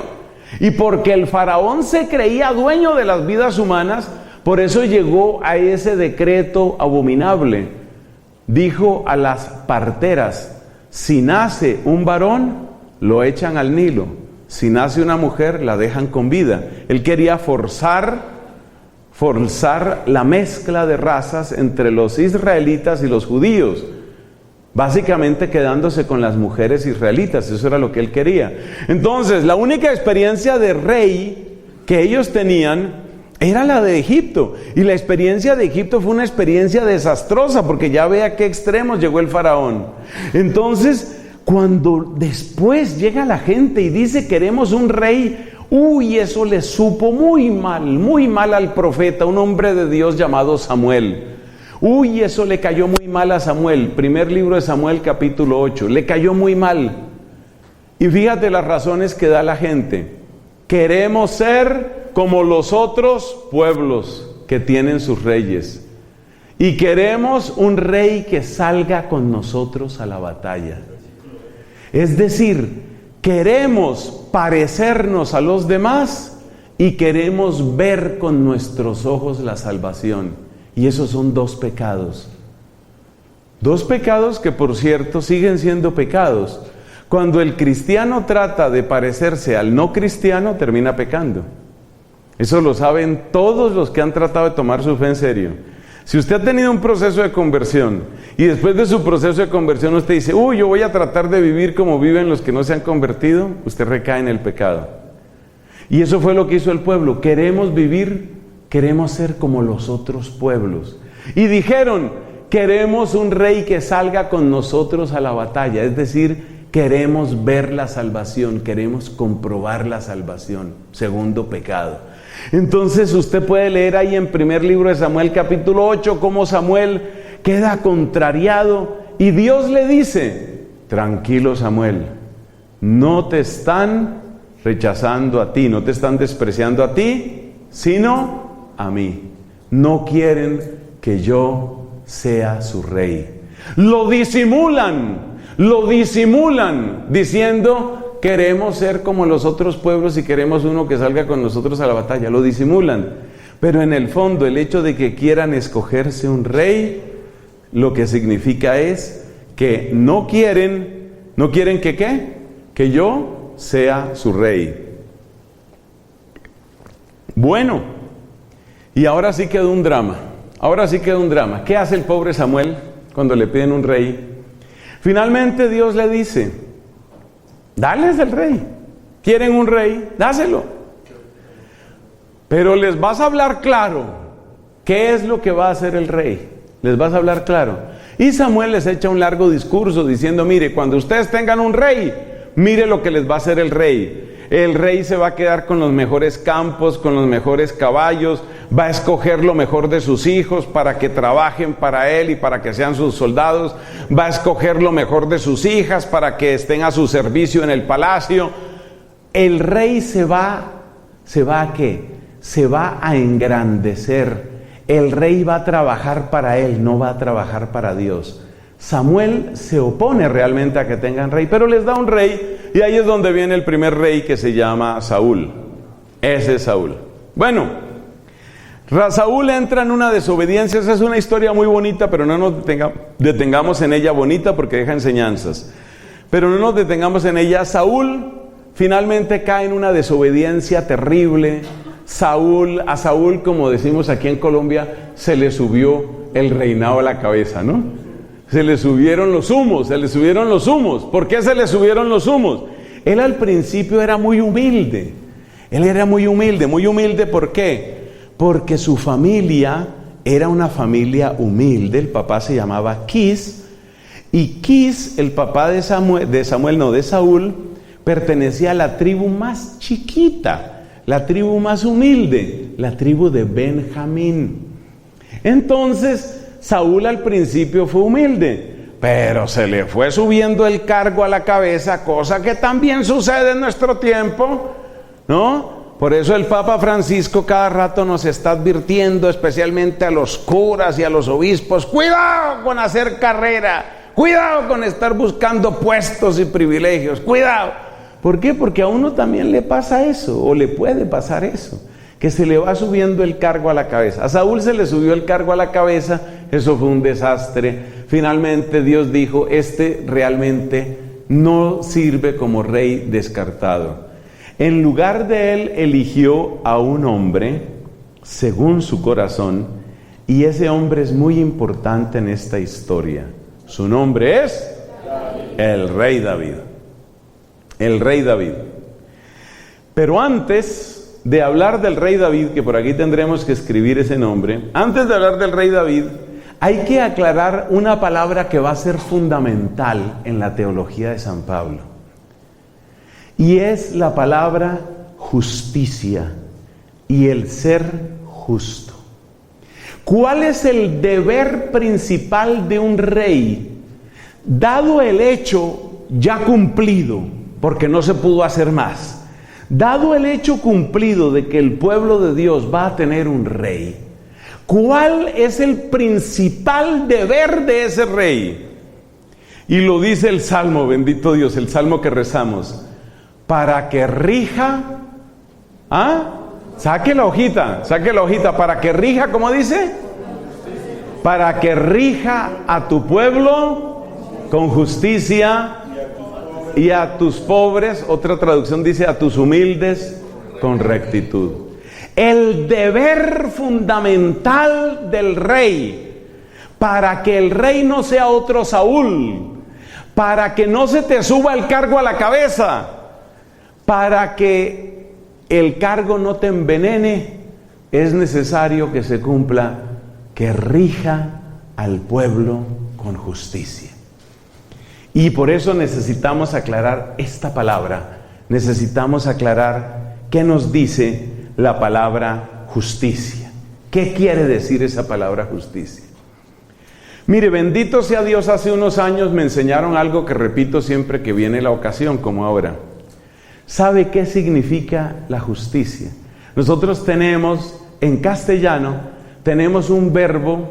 Y porque el faraón se creía dueño de las vidas humanas, por eso llegó a ese decreto abominable. Dijo a las parteras, si nace un varón, lo echan al Nilo. Si nace una mujer, la dejan con vida. Él quería forzar la mezcla de razas entre los israelitas y los judíos. Básicamente quedándose con las mujeres israelitas, eso era lo que él quería. Entonces, la única experiencia de rey que ellos tenían era la de Egipto, y la experiencia de Egipto fue una experiencia desastrosa, porque ya ve a qué extremos llegó el faraón. Entonces, cuando después llega la gente y dice queremos un rey, eso le supo muy mal al profeta, un hombre de Dios llamado Samuel. Eso le cayó muy mal a Samuel. Primer libro de Samuel capítulo 8, le cayó muy mal. Y fíjate las razones que da la gente. Queremos ser como los otros pueblos que tienen sus reyes. Y queremos un rey que salga con nosotros a la batalla. Es decir, queremos parecernos a los demás y queremos ver con nuestros ojos la salvación. Y esos son dos pecados. Dos pecados que, por cierto, siguen siendo pecados. Cuando el cristiano trata de parecerse al no cristiano, termina pecando. Eso lo saben todos los que han tratado de tomar su fe en serio. Si usted ha tenido un proceso de conversión y después de su proceso de conversión usted dice, yo voy a tratar de vivir como viven los que no se han convertido, usted recae en el pecado. Y eso fue lo que hizo el pueblo. Queremos vivir, queremos ser como los otros pueblos. Y dijeron, queremos un rey que salga con nosotros a la batalla. Es decir, queremos ver la salvación, queremos comprobar la salvación. Segundo pecado. Entonces usted puede leer ahí en primer libro de Samuel capítulo 8 cómo Samuel queda contrariado y Dios le dice, tranquilo Samuel, no te están rechazando a ti, no te están despreciando a ti, sino a mí. No quieren que yo sea su rey. Lo disimulan diciendo, queremos ser como los otros pueblos y queremos uno que salga con nosotros a la batalla. Lo disimulan. Pero en el fondo, el hecho de que quieran escogerse un rey, lo que significa es que no quieren que ¿qué? Que yo sea su rey. Bueno, y ahora sí quedó un drama. ¿Qué hace el pobre Samuel cuando le piden un rey? Finalmente Dios le dice, dales el rey. ¿Quieren un rey? Dáselo. Pero les vas a hablar claro qué es lo que va a hacer el rey. Les vas a hablar claro. Y Samuel les echa un largo discurso diciendo, mire, cuando ustedes tengan un rey, mire lo que les va a hacer el rey. El rey se va a quedar con los mejores campos, con los mejores caballos, va a escoger lo mejor de sus hijos para que trabajen para él y para que sean sus soldados, va a escoger lo mejor de sus hijas para que estén a su servicio en el palacio. El rey se va ¿a qué? Se va a engrandecer. El rey va a trabajar para él, no va a trabajar para Dios. Samuel se opone realmente a que tengan rey, pero les da un rey, y ahí es donde viene el primer rey, que se llama Saúl. Ese es Saúl. Bueno, Saúl entra en una desobediencia. Esa es una historia muy bonita, pero no nos detengamos en ella. Bonita porque deja enseñanzas, pero no nos detengamos en ella. Saúl finalmente cae en una desobediencia terrible. A Saúl, como decimos aquí en Colombia, se le subió el reinado a la cabeza, ¿no? Se le subieron los humos. ¿Por qué se le subieron los humos? Él al principio era muy humilde. ¿Por qué? Porque su familia era una familia humilde. El papá se llamaba Quis, y Quis, el papá de Saúl, pertenecía a la tribu más chiquita, la tribu más humilde, la tribu de Benjamín. Entonces, Saúl al principio fue humilde, pero se le fue subiendo el cargo a la cabeza, cosa que también sucede en nuestro tiempo, ¿no? Por eso el Papa Francisco cada rato nos está advirtiendo, especialmente a los curas y a los obispos: cuidado con hacer carrera, cuidado con estar buscando puestos y privilegios, cuidado. ¿Por qué? Porque a uno también le pasa eso, o le puede pasar eso, que se le va subiendo el cargo a la cabeza. A Saúl se le subió el cargo a la cabeza, eso fue un desastre. Finalmente Dios dijo: este realmente no sirve como rey, descartado. En lugar de él eligió a un hombre según su corazón, y ese hombre es muy importante en esta historia. Su nombre es el rey David. El rey David. Pero antes de hablar del rey David, que por aquí tendremos que escribir ese nombre, antes de hablar del rey David, hay que aclarar una palabra que va a ser fundamental en la teología de San Pablo. Y es la palabra justicia y el ser justo. ¿Cuál es el deber principal de un rey, dado el hecho ya cumplido, porque no se pudo hacer más? Dado el hecho cumplido de que el pueblo de Dios va a tener un rey, ¿cuál es el principal deber de ese rey? Y lo dice el Salmo, bendito Dios, el Salmo que rezamos: para que rija, saque la hojita, para que rija, ¿cómo dice? Para que rija a tu pueblo con justicia, y a tus pobres, otra traducción dice, a tus humildes con rectitud. El deber fundamental del rey, para que el rey no sea otro Saúl, para que no se te suba el cargo a la cabeza, para que el cargo no te envenene, es necesario que se cumpla, que rija al pueblo con justicia. Y por eso necesitamos aclarar esta palabra, necesitamos aclarar qué nos dice la palabra justicia. ¿Qué quiere decir esa palabra justicia? Mire, bendito sea Dios, hace unos años me enseñaron algo que repito siempre que viene la ocasión, como ahora. ¿Sabe qué significa la justicia? Nosotros tenemos, en castellano, tenemos un verbo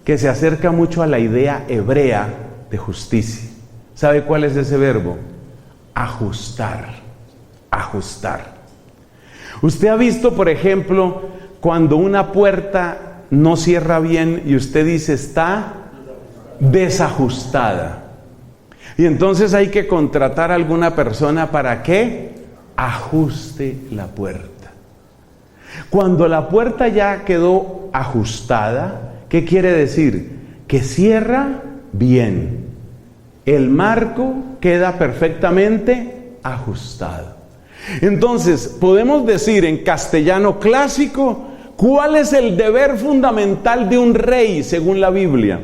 que se acerca mucho a la idea hebrea de justicia. ¿Sabe cuál es ese verbo? Ajustar. Ajustar. Usted ha visto, por ejemplo, cuando una puerta no cierra bien y usted dice está desajustada. Y entonces hay que contratar a alguna persona para que ajuste la puerta. Cuando la puerta ya quedó ajustada, ¿qué quiere decir? Que cierra bien. El marco queda perfectamente ajustado. Entonces, podemos decir en castellano clásico, ¿cuál es el deber fundamental de un rey según la Biblia?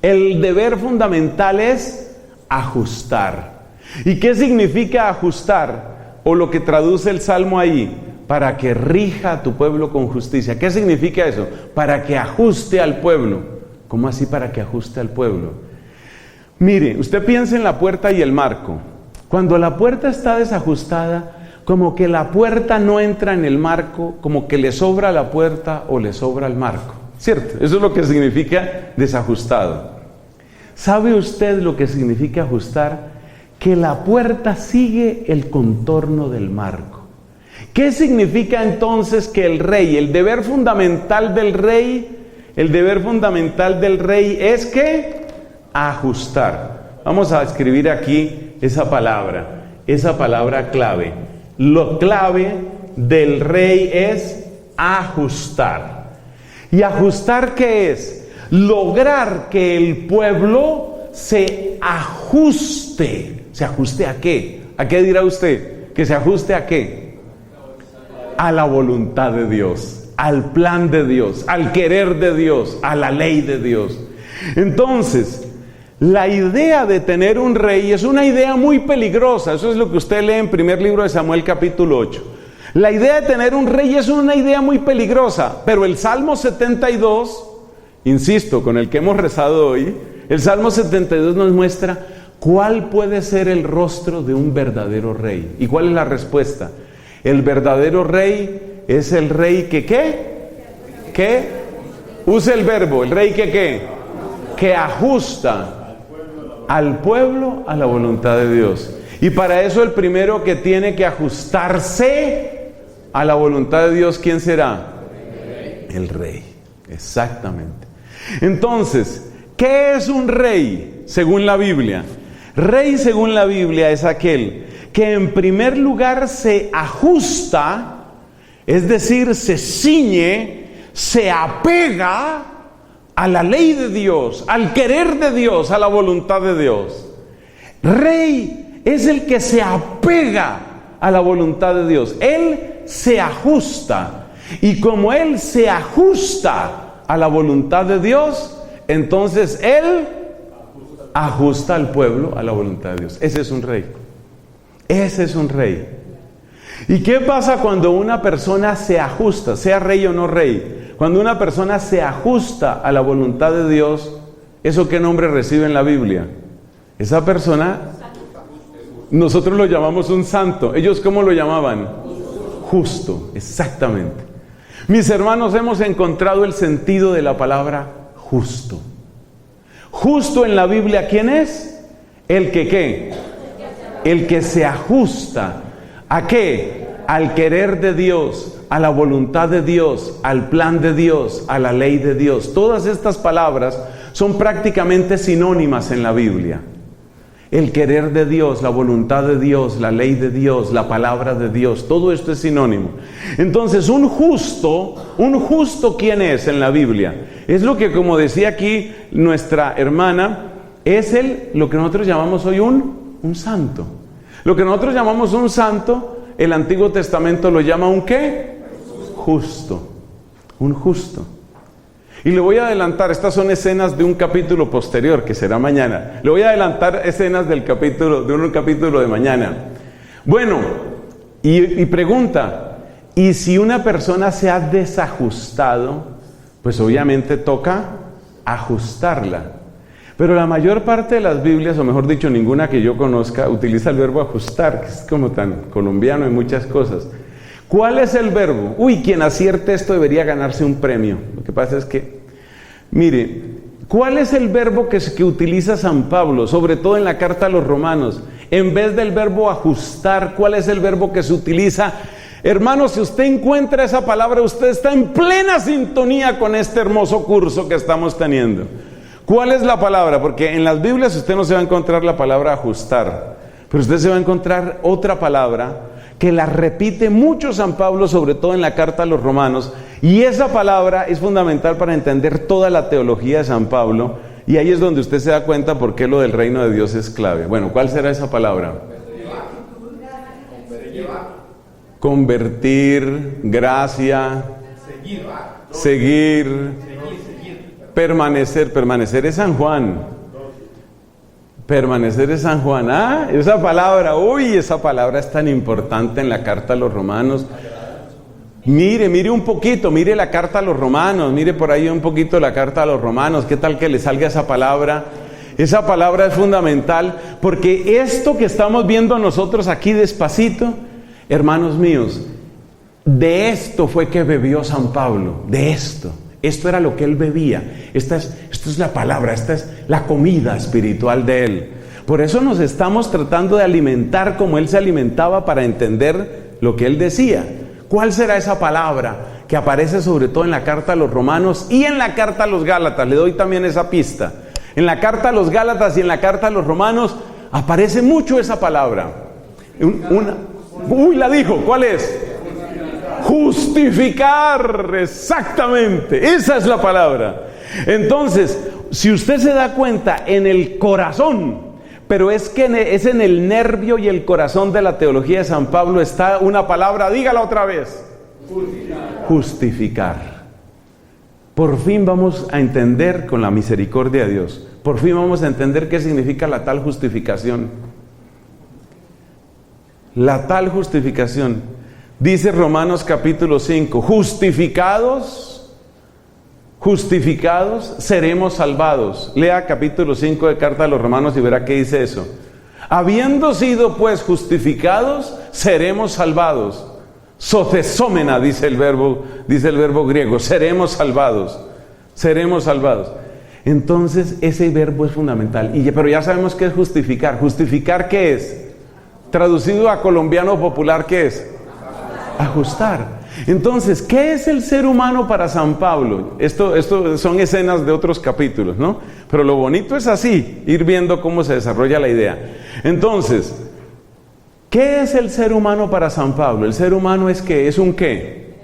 El deber fundamental es ajustar. ¿Y qué significa ajustar? O lo que traduce el Salmo ahí, para que rija a tu pueblo con justicia. ¿Qué significa eso? Para que ajuste al pueblo. ¿Cómo así para que ajuste al pueblo? Mire, usted piensa en la puerta y el marco. Cuando la puerta está desajustada, como que la puerta no entra en el marco, como que le sobra la puerta o le sobra el marco. ¿Cierto? Eso es lo que significa desajustado. ¿Sabe usted lo que significa ajustar? Que la puerta sigue el contorno del marco. ¿Qué significa entonces que el rey, el deber fundamental del rey es que ajustar? Vamos a escribir aquí esa palabra clave. Lo clave del rey es ajustar. ¿Y ajustar qué es? Lograr que el pueblo se ajuste. ¿Se ajuste a qué? ¿A qué dirá usted? ¿Que se ajuste a qué? A la voluntad de Dios, al plan de Dios, al querer de Dios, a la ley de Dios. Entonces, la idea de tener un rey es una idea muy peligrosa. Eso es lo que usted lee en primer libro de Samuel capítulo 8. La idea de tener un rey es una idea muy peligrosa, pero el Salmo 72, insisto, con el que hemos rezado hoy, el Salmo 72 nos muestra cuál puede ser el rostro de un verdadero rey. ¿Y cuál es la respuesta? El verdadero rey es el rey que ¿qué? ¿Qué? Use el verbo, el rey que ¿qué? Que ajusta al pueblo a la voluntad de Dios. Y para eso el primero que tiene que ajustarse a la voluntad de Dios, ¿quién será? El rey, exactamente. Entonces, ¿qué es un rey según la Biblia? Rey según la Biblia es aquel que en primer lugar se ajusta, es decir, se ciñe, se apega a la ley de Dios, al querer de Dios, a la voluntad de Dios. Rey es el que se apega a la voluntad de Dios. Él se ajusta. Y como Él se ajusta a la voluntad de Dios, entonces Él ajusta al pueblo a la voluntad de Dios. Ese es un rey. Ese es un rey. ¿Y qué pasa cuando una persona se ajusta, sea rey o no rey? Cuando una persona se ajusta a la voluntad de Dios, ¿eso qué nombre recibe en la Biblia? Esa persona, nosotros lo llamamos un santo. ¿Ellos cómo lo llamaban? Justo, exactamente. Mis hermanos, hemos encontrado el sentido de la palabra justo. Justo en la Biblia, ¿quién es? El que ¿qué? El que se ajusta. ¿A qué? Al querer de Dios, a la voluntad de Dios, al plan de Dios, a la ley de Dios. Todas estas palabras son prácticamente sinónimas en la Biblia. El querer de Dios, la voluntad de Dios, la ley de Dios, la palabra de Dios, todo esto es sinónimo. Entonces, un justo, ¿quién es en la Biblia? Es lo que, como decía aquí nuestra hermana, es lo que nosotros llamamos hoy un santo. Lo que nosotros llamamos un santo, el Antiguo Testamento lo llama un ¿qué? Justo. Un justo. Y le voy a adelantar, estas son escenas de un capítulo posterior, que será mañana. Le voy a adelantar escenas de un capítulo de mañana. Bueno, y pregunta, ¿y si una persona se ha desajustado? Pues obviamente toca ajustarla. Pero la mayor parte de las Biblias, o mejor dicho, ninguna que yo conozca, utiliza el verbo ajustar, que es como tan colombiano en muchas cosas. ¿Cuál es el verbo? Quien acierte esto debería ganarse un premio. Lo que pasa es que, mire, ¿cuál es el verbo que utiliza San Pablo, sobre todo en la carta a los Romanos? En vez del verbo ajustar, ¿cuál es el verbo que se utiliza? Hermano, si usted encuentra esa palabra, usted está en plena sintonía con este hermoso curso que estamos teniendo. ¿Cuál es la palabra? Porque en las Biblias usted no se va a encontrar la palabra ajustar, pero usted se va a encontrar otra palabra que la repite mucho San Pablo, sobre todo en la carta a los Romanos, y esa palabra es fundamental para entender toda la teología de San Pablo, y ahí es donde usted se da cuenta por qué lo del reino de Dios es clave. Bueno, ¿cuál será esa palabra? Convertir, gracia, seguir, permanecer es San Juan. Permanecer en San Juan. Ah, esa palabra, esa palabra es tan importante en la carta a los romanos. Mire un poquito, mire la carta a los romanos, mire por ahí un poquito la carta a los romanos. ¿Qué tal que le salga esa palabra? Esa palabra es fundamental, porque esto que estamos viendo nosotros aquí despacito, hermanos míos, de esto fue que bebió San Pablo, de esto. Esto era lo que él bebía. Esto es la palabra, esta es la comida espiritual de él. Por eso nos estamos tratando de alimentar como él se alimentaba para entender lo que él decía. ¿Cuál será esa palabra que aparece sobre todo en la carta a los romanos y en la carta a los gálatas? Le doy también esa pista. En la carta a los gálatas y en la carta a los romanos aparece mucho esa palabra. La dijo, ¿cuál es? Justificar, exactamente, esa es la palabra. Entonces, si usted se da cuenta, en el corazón, pero es que es en el nervio y el corazón de la teología de San Pablo está una palabra, dígala otra vez. Justificar. Por fin vamos a entender, con la misericordia de Dios, por fin vamos a entender qué significa la tal justificación. La tal justificación. Dice Romanos capítulo 5, justificados seremos salvados. Lea capítulo 5 de carta a los Romanos y verá qué dice eso. Habiendo sido pues justificados, seremos salvados. Sothesómena, dice el verbo griego, seremos salvados. Entonces ese verbo es fundamental. Pero ya sabemos qué es justificar. ¿Justificar qué es? Traducido a colombiano popular, ¿qué es? Ajustar. Entonces, ¿qué es el ser humano para San Pablo? Esto son escenas de otros capítulos, ¿no? Pero lo bonito es así, ir viendo cómo se desarrolla la idea. Entonces, ¿qué es el ser humano para San Pablo? El ser humano es ¿qué? ¿Es un qué?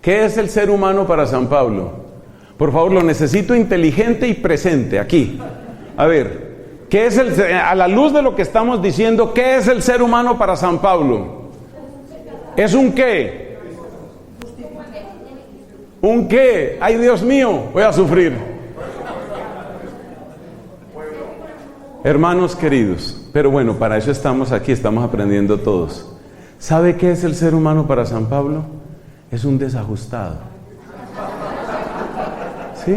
¿Qué es el ser humano para San Pablo? Por favor, lo necesito inteligente y presente aquí. A ver, ¿qué es a la luz de lo que estamos diciendo, qué es el ser humano para San Pablo? ¿Es un qué? ¿Un qué? ¡Ay, Dios mío! Voy a sufrir. Hermanos queridos, pero bueno, para eso estamos aquí, estamos aprendiendo todos. ¿Sabe qué es el ser humano para San Pablo? Es un desajustado. ¿Sí?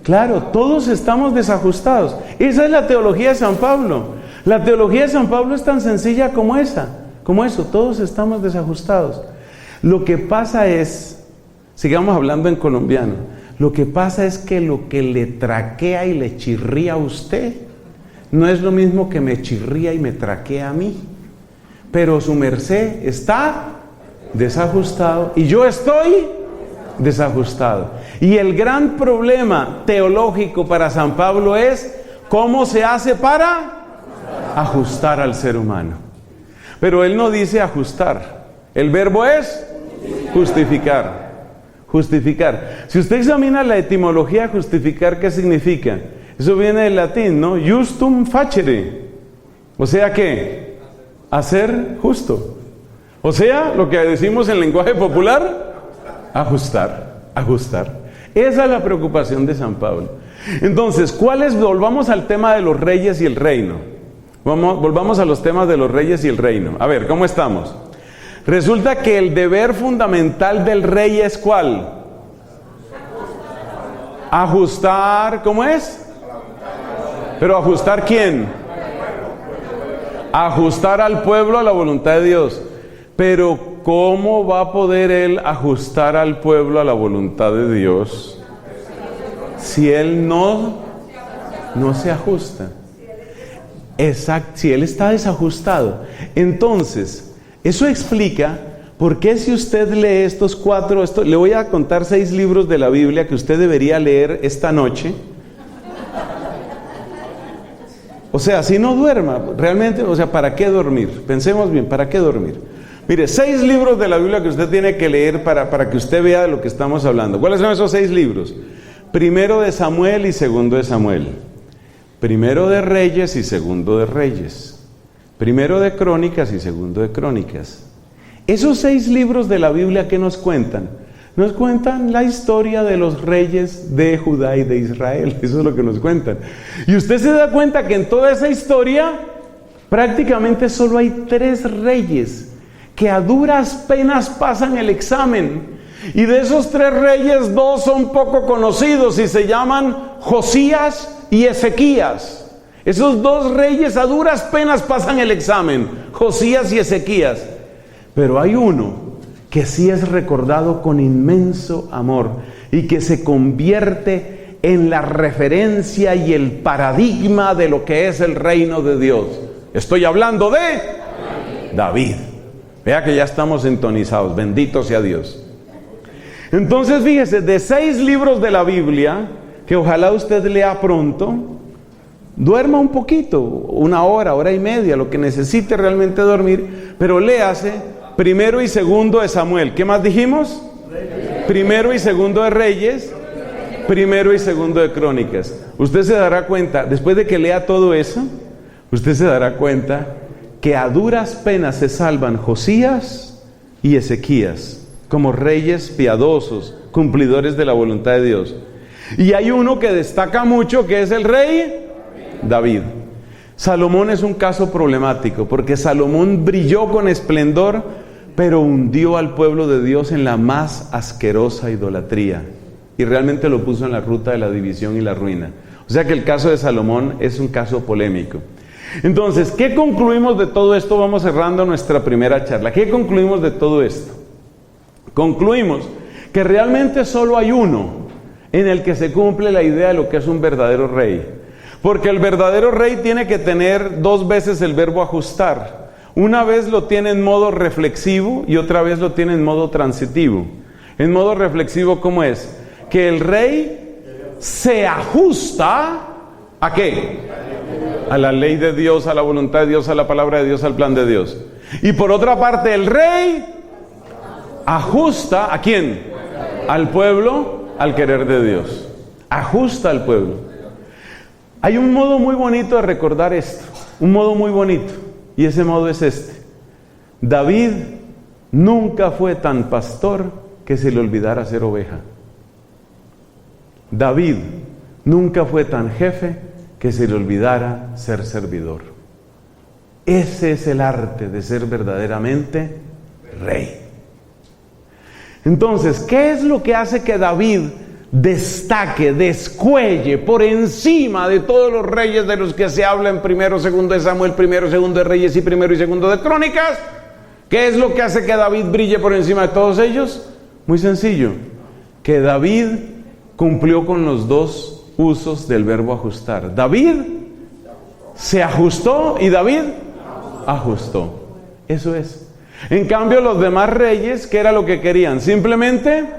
Claro, todos estamos desajustados. Esa es la teología de San Pablo. La teología de San Pablo es tan sencilla como esa. Como eso, todos estamos desajustados. Lo que pasa es, sigamos hablando en colombiano, lo que pasa es que lo que le traquea y le chirría a usted no es lo mismo que me chirría y me traquea a mí. Pero su merced está desajustado y yo estoy desajustado. Y el gran problema teológico para San Pablo es cómo se hace para ajustar al ser humano. Pero él no dice ajustar. El verbo es justificar. Justificar. Si usted examina la etimología de justificar, ¿qué significa? Eso viene del latín, ¿no? Justum facere. O sea, ¿qué? Hacer justo. O sea, lo que decimos en lenguaje popular, ajustar. Esa es la preocupación de San Pablo. Entonces, volvamos al tema de los reyes y el reino. Volvamos a los temas de los reyes y el reino. A ver, ¿cómo estamos? Resulta que el deber fundamental del rey es ¿cuál? Ajustar, ¿cómo es? Pero ¿ajustar quién? Ajustar al pueblo a la voluntad de Dios. Pero ¿cómo va a poder él ajustar al pueblo a la voluntad de Dios si él no se ajusta? Exacto, si él está desajustado. Entonces, eso explica por qué si usted lee le voy a contar 6 libros de la Biblia que usted debería leer esta noche. O sea, si no duerma, realmente, ¿para qué dormir? Pensemos bien, ¿para qué dormir? Mire, 6 libros de la Biblia que usted tiene que leer para que usted vea de lo que estamos hablando. ¿Cuáles son esos 6 libros? Primero de Samuel y segundo de Samuel. Primero de Reyes y segundo de Reyes. Primero de Crónicas y segundo de Crónicas. Esos 6 libros de la Biblia, ¿qué nos cuentan? Nos cuentan la historia de los reyes de Judá y de Israel. Eso es lo que nos cuentan. Y usted se da cuenta que en toda esa historia prácticamente solo hay 3 reyes que a duras penas pasan el examen. Y de esos 3 reyes, 2 son poco conocidos y se llaman Josías y Ezequías. Esos 2 reyes a duras penas pasan el examen, Josías y Ezequías. Pero hay uno que sí es recordado con inmenso amor y que se convierte en la referencia y el paradigma de lo que es el reino de Dios. Estoy hablando de David. Vea que ya estamos sintonizados, bendito sea Dios. Entonces fíjese, de 6 libros de la Biblia, que ojalá usted lea pronto, duerma un poquito, 1 hora, 1 hora y media, lo que necesite realmente dormir, pero léase primero y segundo de Samuel. ¿Qué más dijimos? Primero y segundo de Reyes, primero y segundo de Crónicas. Usted se dará cuenta, después de que lea todo eso, usted se dará cuenta que a duras penas se salvan Josías y Ezequías como reyes piadosos, cumplidores de la voluntad de Dios. Y hay uno que destaca mucho, que es el rey David. Salomón es un caso problemático, porque Salomón brilló con esplendor, pero hundió al pueblo de Dios en la más asquerosa idolatría, y realmente lo puso en la ruta de la división y la ruina. O sea que el caso de Salomón es un caso polémico. Entonces, ¿qué concluimos de todo esto? Vamos cerrando nuestra primera charla. ¿Qué concluimos de todo esto? Concluimos que realmente solo hay uno en el que se cumple la idea de lo que es un verdadero rey. Porque el verdadero rey tiene que tener 2 veces el verbo ajustar. Una vez lo tiene en modo reflexivo y otra vez lo tiene en modo transitivo. En modo reflexivo, ¿cómo es? Que el rey se ajusta ¿a qué? A la ley de Dios, a la voluntad de Dios, a la palabra de Dios, al plan de Dios. Y por otra parte, el rey ajusta ¿a quién? Al pueblo, al querer de Dios. Ajusta al pueblo. Hay un modo muy bonito de recordar esto, un modo muy bonito, y ese modo es este. David nunca fue tan pastor que se le olvidara ser oveja. David nunca fue tan jefe que se le olvidara ser servidor. Ese es el arte de ser verdaderamente rey. Entonces, ¿qué es lo que hace que David destaque, descuelle por encima de todos los reyes de los que se habla en primero, segundo de Samuel, primero, segundo de Reyes y primero y segundo de Crónicas? ¿Qué es lo que hace que David brille por encima de todos ellos? Muy sencillo, que David cumplió con los 2 usos del verbo ajustar. David se ajustó y David ajustó. Eso es. En cambio, los demás reyes, ¿qué era lo que querían? Simplemente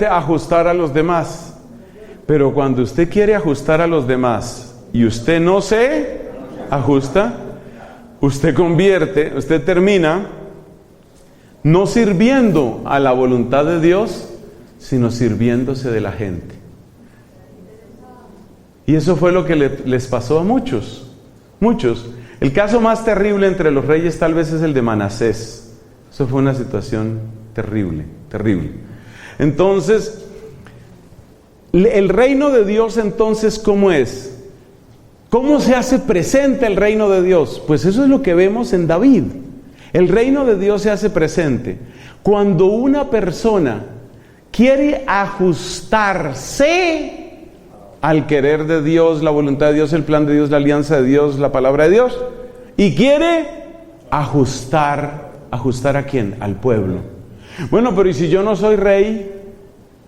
ajustar a los demás. Pero cuando usted quiere ajustar a los demás y usted no se ajusta, usted termina no sirviendo a la voluntad de Dios, sino sirviéndose de la gente. Y eso fue lo que les pasó a muchos. El caso más terrible entre los reyes tal vez es el de Manasés. Eso fue una situación terrible. Entonces, el reino de Dios, entonces, ¿cómo es? ¿Cómo se hace presente el reino de Dios? Pues eso es lo que vemos en David. El reino de Dios se hace presente cuando una persona quiere ajustarse al querer de Dios, la voluntad de Dios, el plan de Dios, la alianza de Dios, la palabra de Dios, y quiere ajustar ¿a quién? Al pueblo. Bueno, pero ¿y si yo no soy rey?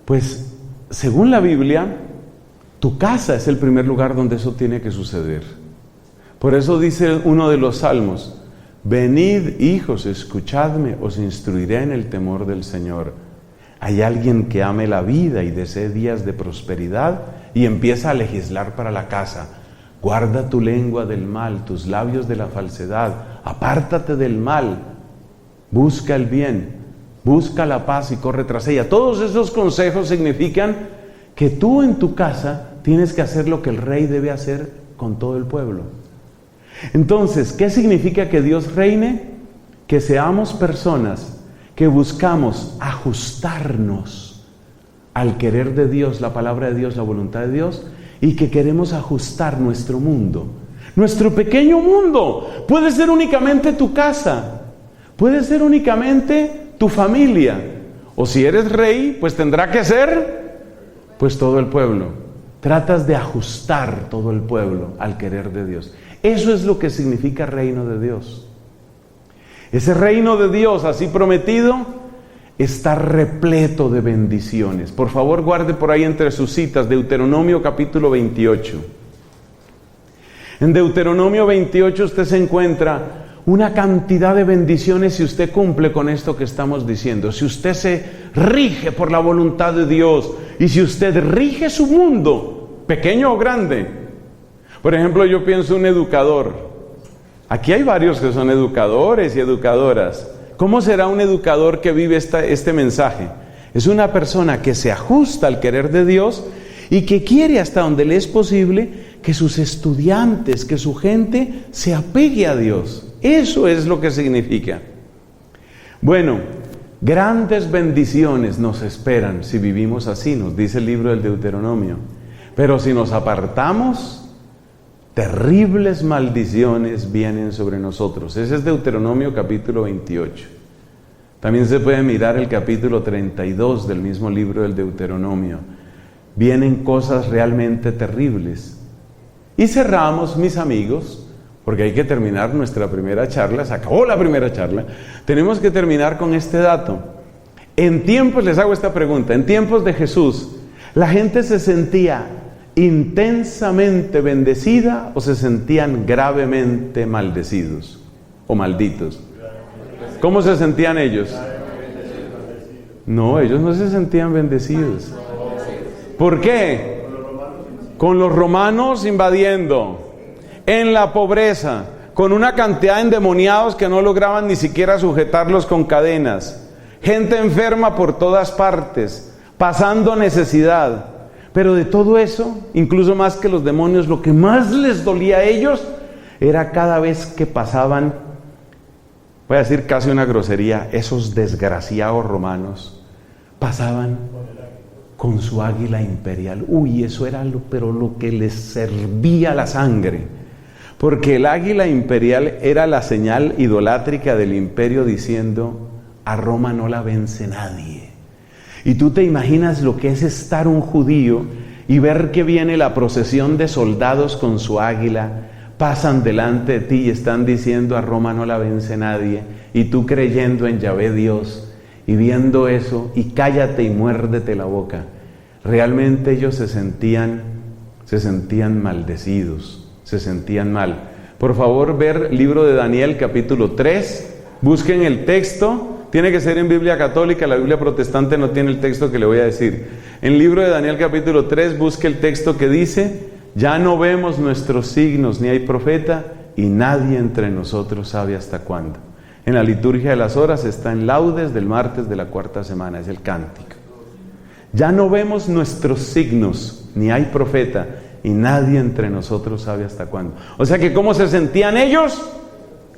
Pues, según la Biblia, tu casa es el primer lugar donde eso tiene que suceder. Por eso dice uno de los salmos: venid, hijos, escuchadme, os instruiré en el temor del Señor. Hay alguien que ame la vida y desee días de prosperidad y empieza a legislar para la casa. Guarda tu lengua del mal, tus labios de la falsedad, apártate del mal, busca el bien, busca la paz y corre tras ella. Todos esos consejos significan que tú en tu casa tienes que hacer lo que el rey debe hacer con todo el pueblo. Entonces, ¿qué significa que Dios reine? Que seamos personas que buscamos ajustarnos al querer de Dios, la palabra de Dios, la voluntad de Dios, y que queremos ajustar nuestro mundo. Nuestro pequeño mundo puede ser únicamente tu casa, puede ser únicamente tu familia, o si eres rey, pues tendrá que ser pues todo el pueblo. Tratas de ajustar todo el pueblo al querer de Dios. Eso es lo que significa reino de Dios. Ese reino de Dios así prometido está repleto de bendiciones. Por favor, guarde por ahí entre sus citas Deuteronomio capítulo 28. En Deuteronomio 28 usted se encuentra una cantidad de bendiciones si usted cumple con esto que estamos diciendo. Si usted se rige por la voluntad de Dios y si usted rige su mundo, pequeño o grande. Por ejemplo, yo pienso un educador. Aquí hay varios que son educadores y educadoras. ¿Cómo será un educador que vive este mensaje? Es una persona que se ajusta al querer de Dios y que quiere hasta donde le es posible que sus estudiantes, que su gente se apegue a Dios. Eso es lo que significa. Bueno, grandes bendiciones nos esperan si vivimos así, nos dice el libro del Deuteronomio. Pero si nos apartamos, terribles maldiciones vienen sobre nosotros. Ese es Deuteronomio capítulo 28. También se puede mirar el capítulo 32 del mismo libro del Deuteronomio. Vienen cosas realmente terribles. Y cerramos, mis amigos, porque hay que terminar nuestra primera charla. Se acabó la primera charla. Tenemos que terminar con este dato. En tiempos, les hago esta pregunta, en tiempos de Jesús, ¿la gente se sentía intensamente bendecida o se sentían gravemente maldecidos o malditos? ¿Cómo se sentían ellos? No, ellos no se sentían bendecidos. ¿Por qué? Con los romanos invadiendo, en la pobreza, con una cantidad de endemoniados que no lograban ni siquiera sujetarlos con cadenas, gente enferma por todas partes, pasando necesidad. Pero de todo eso, incluso más que los demonios, lo que más les dolía a ellos era cada vez que pasaban, voy a decir casi una grosería, esos desgraciados romanos pasaban con su águila imperial. Uy, eso era lo que les servía la sangre, porque el águila imperial era la señal idolátrica del imperio diciendo: a Roma no la vence nadie. Y tú te imaginas lo que es estar un judío y ver que viene la procesión de soldados con su águila, pasan delante de ti y están diciendo: a Roma no la vence nadie, y tú creyendo en Yahvé Dios y viendo eso, y cállate y muérdete la boca. Realmente ellos se sentían maldecidos, se sentían mal. Por favor, ver libro de Daniel capítulo 3, busquen el texto. Tiene que ser en Biblia católica, la Biblia protestante no tiene el texto que le voy a decir. En el libro de Daniel capítulo 3, busque el texto que dice: ya no vemos nuestros signos, ni hay profeta, y nadie entre nosotros sabe hasta cuándo. En la liturgia de las horas está en laudes del martes de la cuarta semana, es el cántico. Ya no vemos nuestros signos, ni hay profeta, y nadie entre nosotros sabe hasta cuándo. O sea que, ¿cómo se sentían ellos?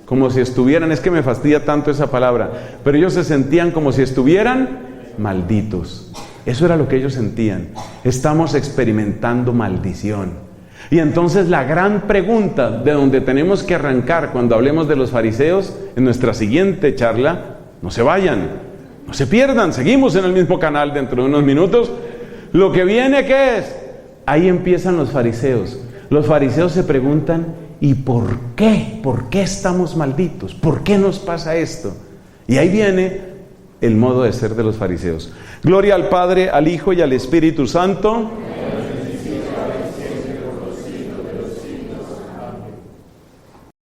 Como si estuvieran, es que me fastidia tanto esa palabra, pero ellos se sentían como si estuvieran malditos. Eso era lo que ellos sentían. Estamos experimentando maldición. Y entonces la gran pregunta de donde tenemos que arrancar cuando hablemos de los fariseos, en nuestra siguiente charla, no se vayan, no se pierdan, seguimos en el mismo canal dentro de unos minutos. Lo que viene, ¿qué es? Ahí empiezan los fariseos. Los fariseos se preguntan: ¿y por qué? ¿Por qué estamos malditos? ¿Por qué nos pasa esto? Y ahí viene el modo de ser de los fariseos. Gloria al Padre, al Hijo y al Espíritu Santo.